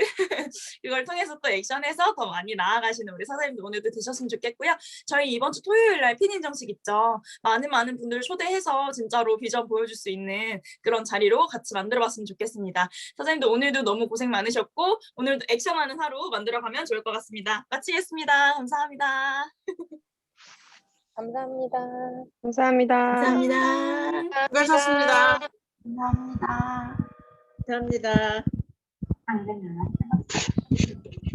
이걸 통해서 또 액션해서 더 많이 나아가시는 우리 사장님들 오늘도 되셨으면 좋겠고요. 저희 이번 주 토요일 날 핀 인정식 있죠. 많은 분들을 초대해서 진짜로 비전 보여줄 수 있는 그런 자리로 같이 만들어봤으면 좋겠습니다. 사장님들 오늘도 너무 고생 많으셨고 오늘도 액션하는 하루 만들어가면 좋을 것 같습니다. 마치겠습니다. 감사합니다. 감사합니다. 감사합니다. 감사합니다. 수고하셨습니다. 감사합니다. 감사합니다. 안 되면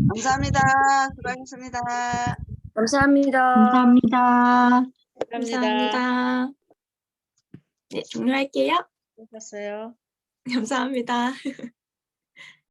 감사합니다. 수고하셨습니다. 감사합니다. 감사합니다. 감사합니다. 네, 종료할게요. 수고하셨어요. 감사합니다.